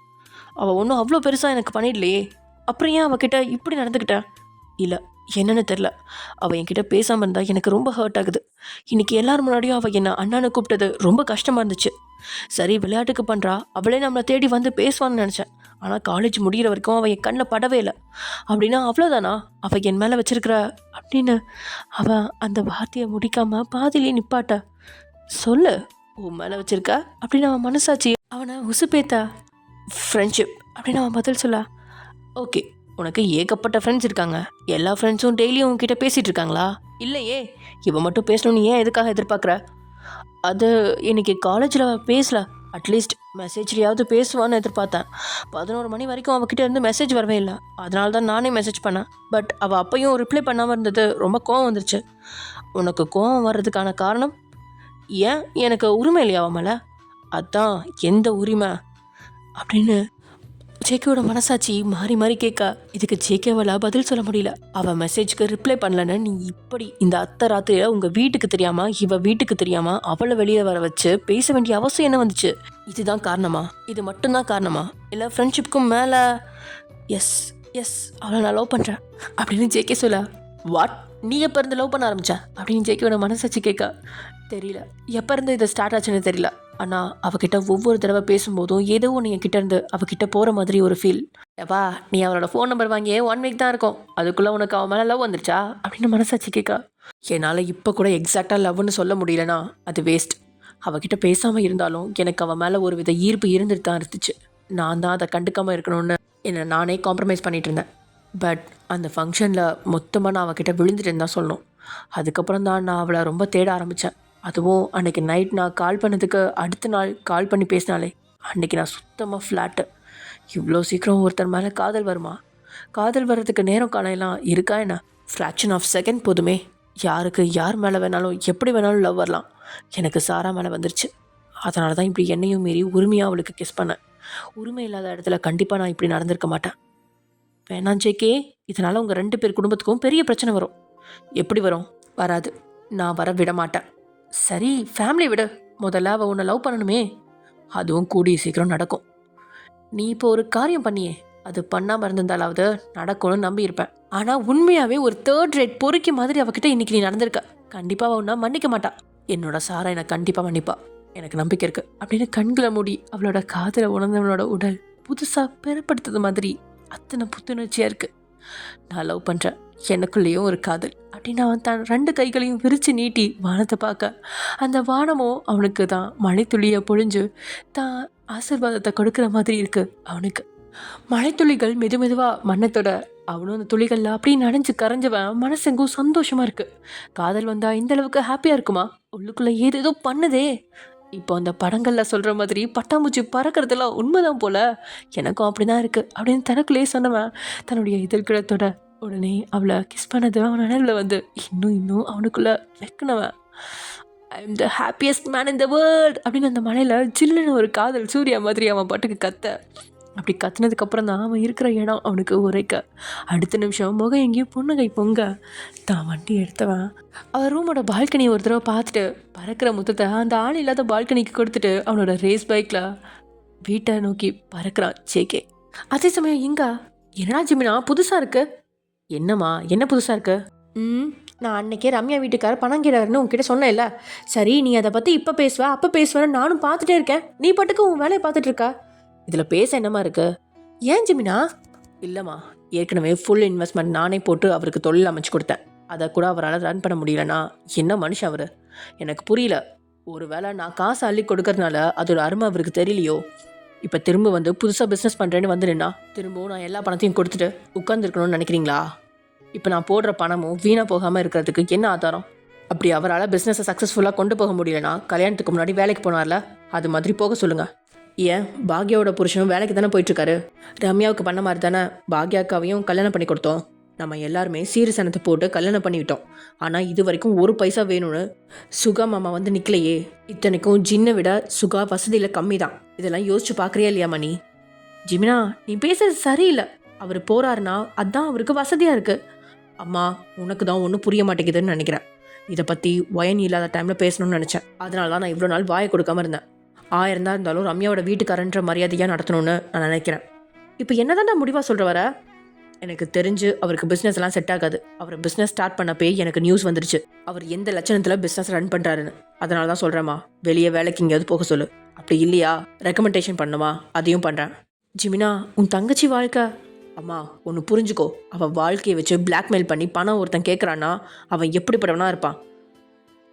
அவள் ஒன்றும் அவ்வளோ பெருசாக எனக்கு பண்ணிடலையே, அப்புறம் ஏன் அவகிட்ட இப்படி நடந்துக்கிட்டேன்? இல்லை என்னன்னு தெரில, அவள் என்கிட்ட பேசாமல் இருந்தால் எனக்கு ரொம்ப ஹர்ட் ஆகுது. இன்றைக்கி எல்லாரும் முன்னாடியும் அவள் என்னை அண்ணான்னு கூப்பிட்டது ரொம்ப கஷ்டமாக இருந்துச்சு. சரி விளையாட்டுக்கு பண்ணுறா, அவளே நம்மளை தேடி வந்து பேசுவான்னு நினச்சேன், ஆனால் காலேஜ் முடிகிற வரைக்கும் அவள் என் கண்ணில் படவே இல்லை. அப்படின்னா அவ்வளோதானா அவள் என் மேலே வச்சிருக்கிற அப்படின்னு அவன் அந்த வார்த்தையை முடிக்காமல் பாதியிலே நிப்பாட்ட. சொல்லு, உன் மேலே வச்சிருக்க அப்படின்னு அவன் மனசாச்சு அவனை உசுப்பேத்தா. ஃப்ரெண்ட்ஷிப் அப்படின்னு அவன் பதில் சொல்ல. ஓகே, உனக்கு ஏகப்பட்ட ஃப்ரெண்ட்ஸ் இருக்காங்க. எல்லா ஃப்ரெண்ட்ஸும் டெய்லியும் உங்ககிட்ட பேசிகிட்டு இருக்காங்களா? இல்லையே, இவன் மட்டும் பேசணும்னு ஏன் எதுக்காக எதிர்பார்க்குற? அது இன்னைக்கு காலேஜில் பேசல. அட்லீஸ்ட் மெசேஜ்லையாவது பேசுவான்னு எதிர்பார்த்தேன். 11 மணி வரைக்கும் அவகிட்ட இருந்து மெசேஜ் வரவே இல்லை. அதனால தான் நானே மெசேஜ் பண்ணேன். பட் அவள் அப்பையும் ரிப்ளை பண்ணாமல் இருந்தது ரொம்ப கோவம் வந்துருச்சு. உனக்கு கோவம் வர்றதுக்கான காரணம் ஏன்? எனக்கு உரிமை இல்லையா அவன் மேலே? அதான் எந்த உரிமை அப்படின்னு ஜேகேவோட மனசாட்சி மாறி மாறி கேட்க, இதுக்கு ஜேகேவால் பதில் சொல்ல முடியல. அவள் மெசேஜ்க்கு ரிப்ளை பண்ணலன்னு நீ இப்படி இந்த அத்தை ராத்திரியில் உங்கள் வீட்டுக்கு தெரியாமல் இவள் வீட்டுக்கு தெரியாமல் அவளை வெளியே வர வச்சு பேச வேண்டிய அவசியம் என்ன வந்துச்சு? இதுதான் காரணமா? இது மட்டும்தான் காரணமா? இல்லை ஃப்ரெண்ட்ஷிப்புக்கும் மேலே? எஸ் எஸ், அவளை நான் லவ் பண்ணுறேன் அப்படின்னு ஜேகே சொல்ல. வாட்? நீ எப்போ இருந்து லவ் பண்ண ஆரம்பிச்ச அப்படின்னு ஜேகேவோட மனசாட்சி கேட்க. தெரியல, எப்போ இருந்து இது ஸ்டார்ட் ஆச்சுன்னு தெரியல. ஆனால் அவகிட்ட ஒவ்வொரு தடவை பேசும்போதும் ஏதோ ஒன்று என்கிட்ட இருந்து அவகிட்ட போகிற மாதிரி ஒரு ஃபீல். ஏப்பா, நீ அவளோட ஃபோன் நம்பர் வாங்கியே 1 வீக் தான் இருக்கும், அதுக்குள்ளே உனக்கு அவன் மேலே லவ் வந்துருச்சா அப்படின்னு மனசாட்சி கேட்க. என்னால் இப்போ கூட எக்ஸாக்டாக லவ்னு சொல்ல முடியலனா அது வேஸ்ட். அவகிட்ட பேசாமல் இருந்தாலும் எனக்கு அவன் மேலே ஒரு வித ஈர்ப்பு இருந்துட்டு தான் இருந்துச்சு. நான் தான் அதை கண்டுக்காமல் இருக்கணும்னு என்னை நானே காம்ப்ரமைஸ் பண்ணிகிட்டு இருந்தேன். பட் அந்த ஃபங்க்ஷனில் மொத்தமாக நான் அவகிட்ட விழுந்துட்டேன்னு தான் சொல்லணும். அதுக்கப்புறம் தான் நான் அவளை ரொம்ப தேட ஆரம்பித்தேன். அதுவும் அன்றைக்கி நைட் நான் கால் பண்ணதுக்கு அடுத்த நாள் கால் பண்ணி பேசினாலே அன்றைக்கி நான் சுத்தமாக ஃப்ளாட்டு. இவ்வளோ சீக்கிரம் ஒருத்தர் மேலே காதல் வருமா? காதல் வர்றதுக்கு நேரம் காலையெல்லாம் இருக்கா என்ன? ஃப்ராக்ஷன் ஆஃப் செகண்ட் போதுமே. யாருக்கு யார் மேலே வேணாலும் எப்படி வேணாலும் லவ் வரலாம். எனக்கு சாரா மேலே வந்துருச்சு. அதனால தான் இப்படி என்னையும் மீறி உரிமையாக அவளுக்கு கிஸ் பண்ணேன். உரிமை இல்லாத இடத்துல கண்டிப்பாக நான் இப்படி நடந்திருக்க மாட்டேன். வேணாம் ஜேகே, இதனால் உங்கள் 2 பேர் குடும்பத்துக்கும் பெரிய பிரச்சனை வரும். எப்படி வரும்? வராது, நான் வர விட மாட்டேன். சரி, ஃபேமிலி விடு, முதல்ல அவள் உன்னை லவ் பண்ணணுமே. அதுவும் கூடிய சீக்கிரம் நடக்கும். நீ இப்போ ஒரு காரியம் பண்ணியே, அது பண்ணாமல் இருந்திருந்தாலாவது நடக்கும்னு நம்பியிருப்பேன். ஆனால் உண்மையாகவே ஒரு 3rd ரேட் பொறுக்கி மாதிரி அவகிட்ட இன்னைக்கு நீ நடந்திருக்க. கண்டிப்பாக அவள் உன்னை மன்னிக்க மாட்டா. என்னோட சாரா என்னை கண்டிப்பாக மன்னிப்பா, எனக்கு நம்பிக்கை இருக்கு அப்படின்னு கண்களை மூடி அவளோட காதலை உணர்ந்தவனோட உடல் புதுசாக பெறப்படுத்துறது மாதிரி அத்தனை புத்துணர்ச்சியாக இருக்குது. நான் லவ் பண்ணுறேன், எனக்குள்ளேயும் ஒரு காதல் அப்படின்னு அவன் தான் 2 கைகளையும் விரித்து நீட்டி வானத்தை பார்க்க, அந்த வானமும் அவனுக்கு தான் மழைத்துளியை பொழிஞ்சு தான் ஆசீர்வாதத்தை கொடுக்குற மாதிரி இருக்குது. அவனுக்கு மழைத்துளிகள் மெது மெதுவாக மண்ணத்தோட அவனும் அந்த துளிகளில் அப்படி நனைஞ்சு கரைஞ்சவன் மனசெங்கும் சந்தோஷமாக இருக்குது. காதல் வந்தால் இந்த அளவுக்கு ஹாப்பியாக இருக்குமா? உள்ளுக்குள்ளே ஏதேதோ பண்ணுதே. இப்போ அந்த படங்களில் சொல்கிற மாதிரி பட்டாம்பூச்சி பறக்கிறதுலாம் உண்மைதான் போல், எனக்கும் அப்படி தான் இருக்குது அப்படின்னு தனக்குள்ளேயே சொன்னவன் தன்னுடைய எதிர்கிழத்தோட உடனே அவளை கிஸ் பண்ணது அவன் நினைவில் வந்து இன்னும் அவனுக்குள்ளே வைக்கணவன். I am the happiest man in the world அப்படின்னு அந்த மலையில் ஜில்லுன்னு ஒரு காதல் சூர்யா மாதிரி அவன் பாட்டுக்கு கத்த. அப்படி கத்துனதுக்கப்புறம் தான் அவன் இருக்கிற இடம் அவனுக்கு உரைக்க. அடுத்த நிமிஷம் முகம் எங்கேயும் புன்னகை பொங்க தான் வண்டி எடுத்தவன் அவன் ரூமோட பால்கனியை ஒரு தடவை பார்த்துட்டு பறக்கிற முத்தத்தை அந்த ஆள் இல்லாத பால்கனிக்கு கொடுத்துட்டு அவனோட ரேஸ் பைக்கில் வீட்டை நோக்கி பறக்கிறான் ஜேகே. அதே சமயம் இங்கே என்னடா ஜிமினா புதுசாக இருக்கு? என்னம்மா, என்ன புதுசாக இருக்கு? நான் அன்னைக்கே ரம்யா வீட்டுக்காரர் பணம் கேட்டாருன்னு உங்ககிட்ட சொன்னேன் இல்லை? சரி, நீ அதை பற்றி இப்போ பேசுவேன் அப்போ பேசுவேன்னு நானும் பார்த்துட்டே இருக்கேன். நீ பாட்டுக்கு உன் வேலையை பார்த்துட்டு இருக்கா. இதில் பேச என்னமா இருக்கு? ஏன் ஜிமினா? இல்லைம்மா, ஏற்கனவே ஃபுல் இன்வெஸ்ட்மெண்ட் நானே போட்டு அவருக்கு தொழில் அமைச்சு கொடுத்தேன். அதை கூட அவரால் ரன் பண்ண முடியலன்னா என்ன மனுஷன் அவர்? எனக்கு புரியல. ஒரு வேளை நான் காசு அள்ளி கொடுக்கறதுனால அதோட அருமை அவருக்கு தெரியலையோ? இப்போ திரும்ப வந்து புதுசாக பிஸ்னஸ் பண்ணுறேன்னு வந்து நின்னா திரும்பவும் நான் எல்லா பணத்தையும் கொடுத்துட்டு உட்காந்துருக்கணும்னு நினைக்கிறீங்களா? இப்போ நான் போடுற பணமும் வீணாக போகாமல் இருக்கிறதுக்கு என்ன ஆதாரம்? அப்படி அவரால் பிஸ்னஸை சக்ஸஸ்ஃபுல்லாக கொண்டு போக முடியலன்னா கல்யாணத்துக்கு முன்னாடி வேலைக்கு போனார்ல, அது மாதிரி போக சொல்லுங்கள். ஏன், பாக்யாவோட புருஷனும் வேலைக்கு தானே போயிட்டுருக்காரு. ரம்யாவுக்கு பண்ண மாதிரி தானே பாக்யாக்காவையும் கல்யாணம் பண்ணி கொடுத்தோம். நம்ம எல்லாருமே சீரசனத்தை போட்டு கல்யாணம் பண்ணிவிட்டோம். ஆனால் இது வரைக்கும் ஒரு பைசா வேணும்னு சுகா மாமா வந்து நிற்கலையே. இத்தனைக்கும் ஜின்னை விட சுகா வசதியில் கம்மி தான். இதெல்லாம் யோசிச்சு பார்க்குறியா இல்லையா மணி? ஜிமினா, நீ பேசுறது சரியில்லை. அவர் போகிறாருன்னா அதுதான் அவருக்கு வசதியாக இருக்குது. அம்மா, உனக்கு தான் ஒன்றும் புரிய மாட்டேங்குதுன்னு நினைக்கிறேன். இதை பற்றி வயன் இல்லாத டைமில் பேசணும்னு நினச்சேன். அதனால தான் நான் இவ்வளோ நாள் வாயை கொடுக்காம இருந்தேன். 1000 தான் இருந்தாலும் ரம்யாவோட வீட்டுக்காரன்ற மரியாதையாக நடத்தணும்னு நான் நினைக்கிறேன். இப்போ என்னதான்டா முடிவாக சொல்கிற வர? எனக்கு தெரிஞ்சு அவருக்கு பிஸ்னஸ்லாம் செட் ஆகாது. அவர் பிஸ்னஸ் ஸ்டார்ட் பண்ணப்பே எனக்கு நியூஸ் வந்துருச்சு அவர் எந்த லட்சணத்தில் பிஸ்னஸ் ரன் பண்ணுறாருன்னு. அதனால தான் சொல்கிறேம்மா, வெளியே வேலைக்கு எங்கேயாவது போக சொல்லு. அப்படி இல்லையா ரெக்கமெண்டேஷன் பண்ணுமா, அதையும் பண்ணுறேன். ஜிமினா, உன் தங்கச்சி வாழ்க்கை. அம்மா ஒன்று புரிஞ்சுக்கோ, அவள் வாழ்க்கையை வச்சு பிளாக்மெயில் பண்ணி பணம் ஒருத்தன் கேட்குறான்னா அவன் எப்படிப்பட்டவனா இருப்பான்.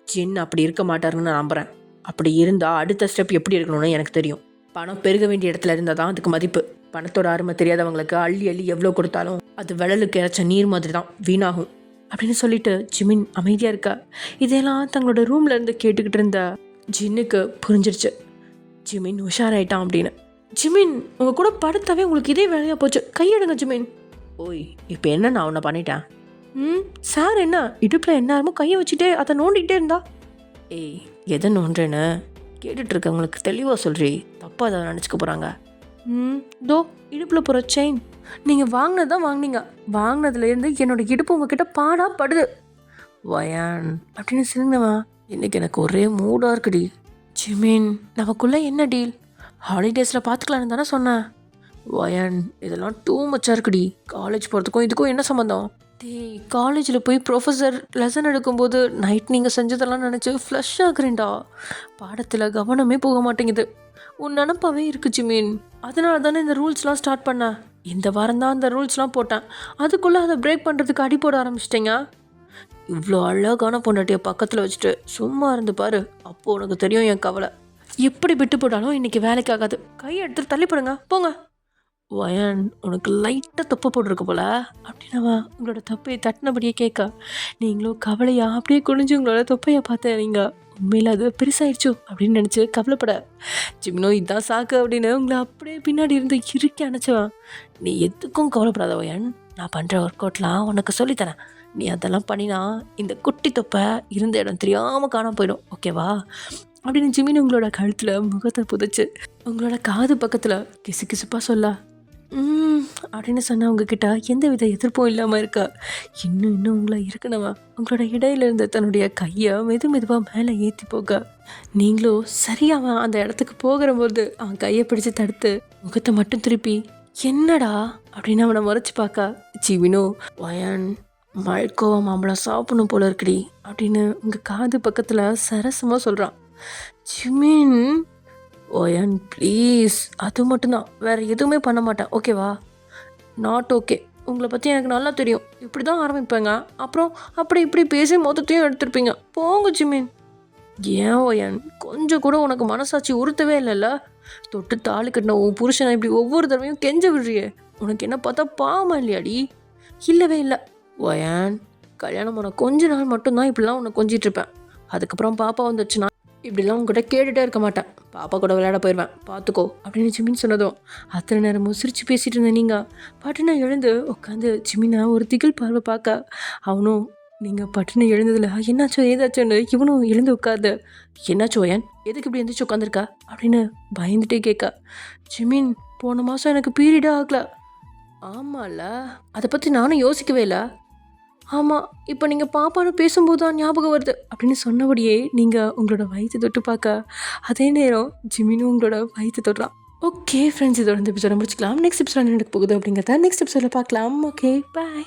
ஜின் அப்படி இருக்க மாட்டாருன்னு நான் நம்புகிறேன். அப்படி இருந்தால் அடுத்த ஸ்டெப் எப்படி இருக்கணும்னு எனக்கு தெரியும். பணம் பெருக வேண்டிய இடத்துல இருந்தால் தான் அதுக்கு மதிப்பு. பணத்தோட அருமை தெரியாதவங்களுக்கு அள்ளி அள்ளி எவ்வளோ கொடுத்தாலும் அது விழலுக்கு இறைச்ச நீர் மாதிரி தான் வீணாகும் அப்படின்னு சொல்லிட்டு ஜிமின் அமைதியாக இருக்கா. இதெல்லாம் தங்களோட ரூம்ல இருந்து கேட்டுக்கிட்டு இருந்த ஜின்னுக்கு புரிஞ்சிருச்சு ஜிமின் உஷாராயிட்டான் அப்படின்னு. ஜிமின், உங்கள் கூட படுத்தாவே உங்களுக்கு இதே வேலையாக போச்சு, கையெடுங்க ஜிமின். ஓய், இப்போ என்ன நான் உன்னை பண்ணிட்டேன்? சார் என்ன இடுப்பில் என்னாருமோ கையை வச்சுட்டே அதை நோண்டிகிட்டே இருந்தா? ஏய், எதை நோண்டுறேன்னு கேட்டுட்டு இருக்கவங்களுக்கு தெளிவாக சொல்கிறீ, தப்பாக அதை நினச்சிக்க போகிறாங்க. தோ இடுப்பில் போகிற செயின் நீங்கள் வாங்கினது தான் வாங்கினீங்க. வாங்கினதுலேருந்து என்னோட இடுப்பு உங்ககிட்ட பாடாக படுது. வயான் அப்படின்னு சிரிந்தவன், இன்னைக்கு எனக்கு ஒரே மூடாக இருக்குடி. ஜிமின், நமக்குள்ளே என்ன டீல்? ஹாலிடேஸில் பார்த்துக்கலான்னு தானே சொன்னேன். வயான், இதெல்லாம் டூ மச்சாக இருக்குடி. காலேஜ் போகிறதுக்கும் இதுக்கும் என்ன சம்மந்தம்? டேய், காலேஜில் போய் ப்ரொஃபஸர் லெசன் எடுக்கும்போது நைட் நீங்கள் செஞ்சதெல்லாம் நினச்சி ஃப்ளஷ் ஆகுறேன்டா. பாடத்தில் கவனமே போக மாட்டேங்குது. உன் நினப்பாவே இருக்கு ஜிமின். அதனால தானே இந்த ரூல்ஸ்லாம் ஸ்டார்ட் பண்ணேன். இந்த வாரம் தான் அந்த ரூல்ஸ்லாம் போட்டேன். அதுக்குள்ளே அதை பிரேக் பண்ணுறதுக்கு அடி போட ஆரம்பிச்சிட்டிங்க. இவ்வளோ அழகான பொண்டாட்டியை பக்கத்தில் வச்சுட்டு சும்மா இருந்து பாரு, அப்போது உனக்கு தெரியும் என் கவலை. எப்படி விட்டு போட்டாலும் இன்றைக்கி வேலைக்கு ஆகாது. கையை எடுத்துட்டு தள்ளிப்படுங்க போங்க. வயன், உனக்கு லைட்டாக தொப்பை போட்டிருக்கு போல அப்படின்னவா உங்களோட தொப்பையை தட்டினபடியே கேட்க, நீங்களும் கவலையா அப்படியே குனிஞ்சு உங்களோட தொப்பையை பார்த்தேன். நீங்கள் உண்மையில் அது பெருசாயிடுச்சோ அப்படின்னு நினச்சி கவலைப்பட. ஜிமினோ, இதுதான் சாக்கு அப்படின்னு உங்களை அப்படியே பின்னாடி இருந்து இறுக்கி அணைச்சவன். நீ எதுக்கும் கவலைப்படாத வயன், நான் பண்ணுற ஒர்க் அவுட்லாம் உனக்கு சொல்லித்தரேன். நீ அதெல்லாம் பண்ணினா இந்த குட்டி தொப்பை இருந்த இடம் தெரியாமல் காணாம போயிடும், ஓகேவா அப்படின்னு ஜிமின் உங்களோட கழுத்தில் முகத்தை புதைச்சு உங்களோட காது பக்கத்தில் கிசு கிசுப்பாக சொல்ல அப்படின்னு சொன்னால் உங்ககிட்ட எந்த வித எதிர்ப்பும் இல்லாமல் இருக்கா. இன்னும் உங்களை இருக்கணுமா உங்களோட இடையில இருந்த தன்னுடைய கையை மெதுவாக மேலே ஏற்றி போக, நீங்களும் சரியாக அந்த இடத்துக்கு போகிறபோது அவன் கையை பிடிச்சி தடுத்து முகத்தை மட்டும் திருப்பி என்னடா அப்படின்னு அவனை முறைச்சி பார்க்க, ஜிமினோ, வயன் மல்கோவா மாம்பழம் சாப்பிடணும் போல இருக்குடி அப்படின்னு உங்கள் காது பக்கத்தில் சரசமாக சொல்கிறான். ஜிமின், ஓயன் ப்ளீஸ், அது மட்டும்தான், வேறு எதுவுமே பண்ண மாட்டேன், ஓகேவா? Not okay. உங்களை பற்றி எனக்கு நல்லா தெரியும். இப்படி தான் ஆரம்பிப்பேங்க, அப்புறம் அப்படி இப்படி பேசி மொத்தத்தையும் எடுத்துருப்பீங்க. போங்க ஜிமின். ஏன் ஓயன், கொஞ்சம் கூட உனக்கு மனசாட்சி உறுத்தவே இல்லைல்ல? தொட்டு தாலி கட்டின உன் புருஷனை இப்படி ஒவ்வொரு தடவையும் கெஞ்ச விடுறியே, உனக்கு என்ன பார்த்தா பாவமா இல்லையாடி? இல்லவே இல்லை ஓயன், கல்யாணம் உனக்கு கொஞ்ச நாள் மட்டும்தான் இப்படிலாம் உன்னை கொஞ்சிட்டு இருப்பேன். அதுக்கப்புறம் பாப்பா வந்துச்சுன்னா இப்படிலாம் உங்ககிட்ட கேட்டுகிட்டே இருக்க மாட்டேன். பாப்பா கூட விளையாட போயிடுவேன், பார்த்துக்கோ அப்படின்னு ஜிமின் சொன்னதும் அத்தனை நேரமும் சிரித்து பேசிகிட்டு இருந்தேன். நீங்கள் பட்டுனை எழுந்து உட்காந்து ஜிமினை ஒரு திகில் பார்வை பார்க்க, அவனும் நீங்கள் பட்டுனை எழுந்ததில் என்னாச்சோ ஏதாச்சோன்னு இவனும் எழுந்து உட்காந்து, என்னாச்சோ ஏன், எதுக்கு இப்படி எழுந்திரிச்சு உட்காந்துருக்கா அப்படின்னு பயந்துட்டே கேட்க, ஜிமின், போன மாதம் எனக்கு பீரியடே ஆகலை. ஆமாம்ல, அதை பற்றி நானும் யோசிக்கவே இல்லை. ஆமாம், இப்போ நீங்கள் பாப்பான்னு பேசும்போது தான் ஞாபகம் வருது அப்படின்னு சொன்னபடியே நீங்கள் உங்களோட வயிற்று தொட்டு பார்க்க, அதே நேரம் ஜிமினும் உங்களோட வயிற்று தொடுறான். ஓகே ஃப்ரெண்ட்ஸ், இதோட இந்த எபிசோட முடிச்சுக்கலாம். நெக்ஸ்ட் எபிசோட நடக்க போகுது அப்படிங்கிறத நெக்ஸ்ட் எபிசோட பார்க்கலாம். ஓகே, பாய்.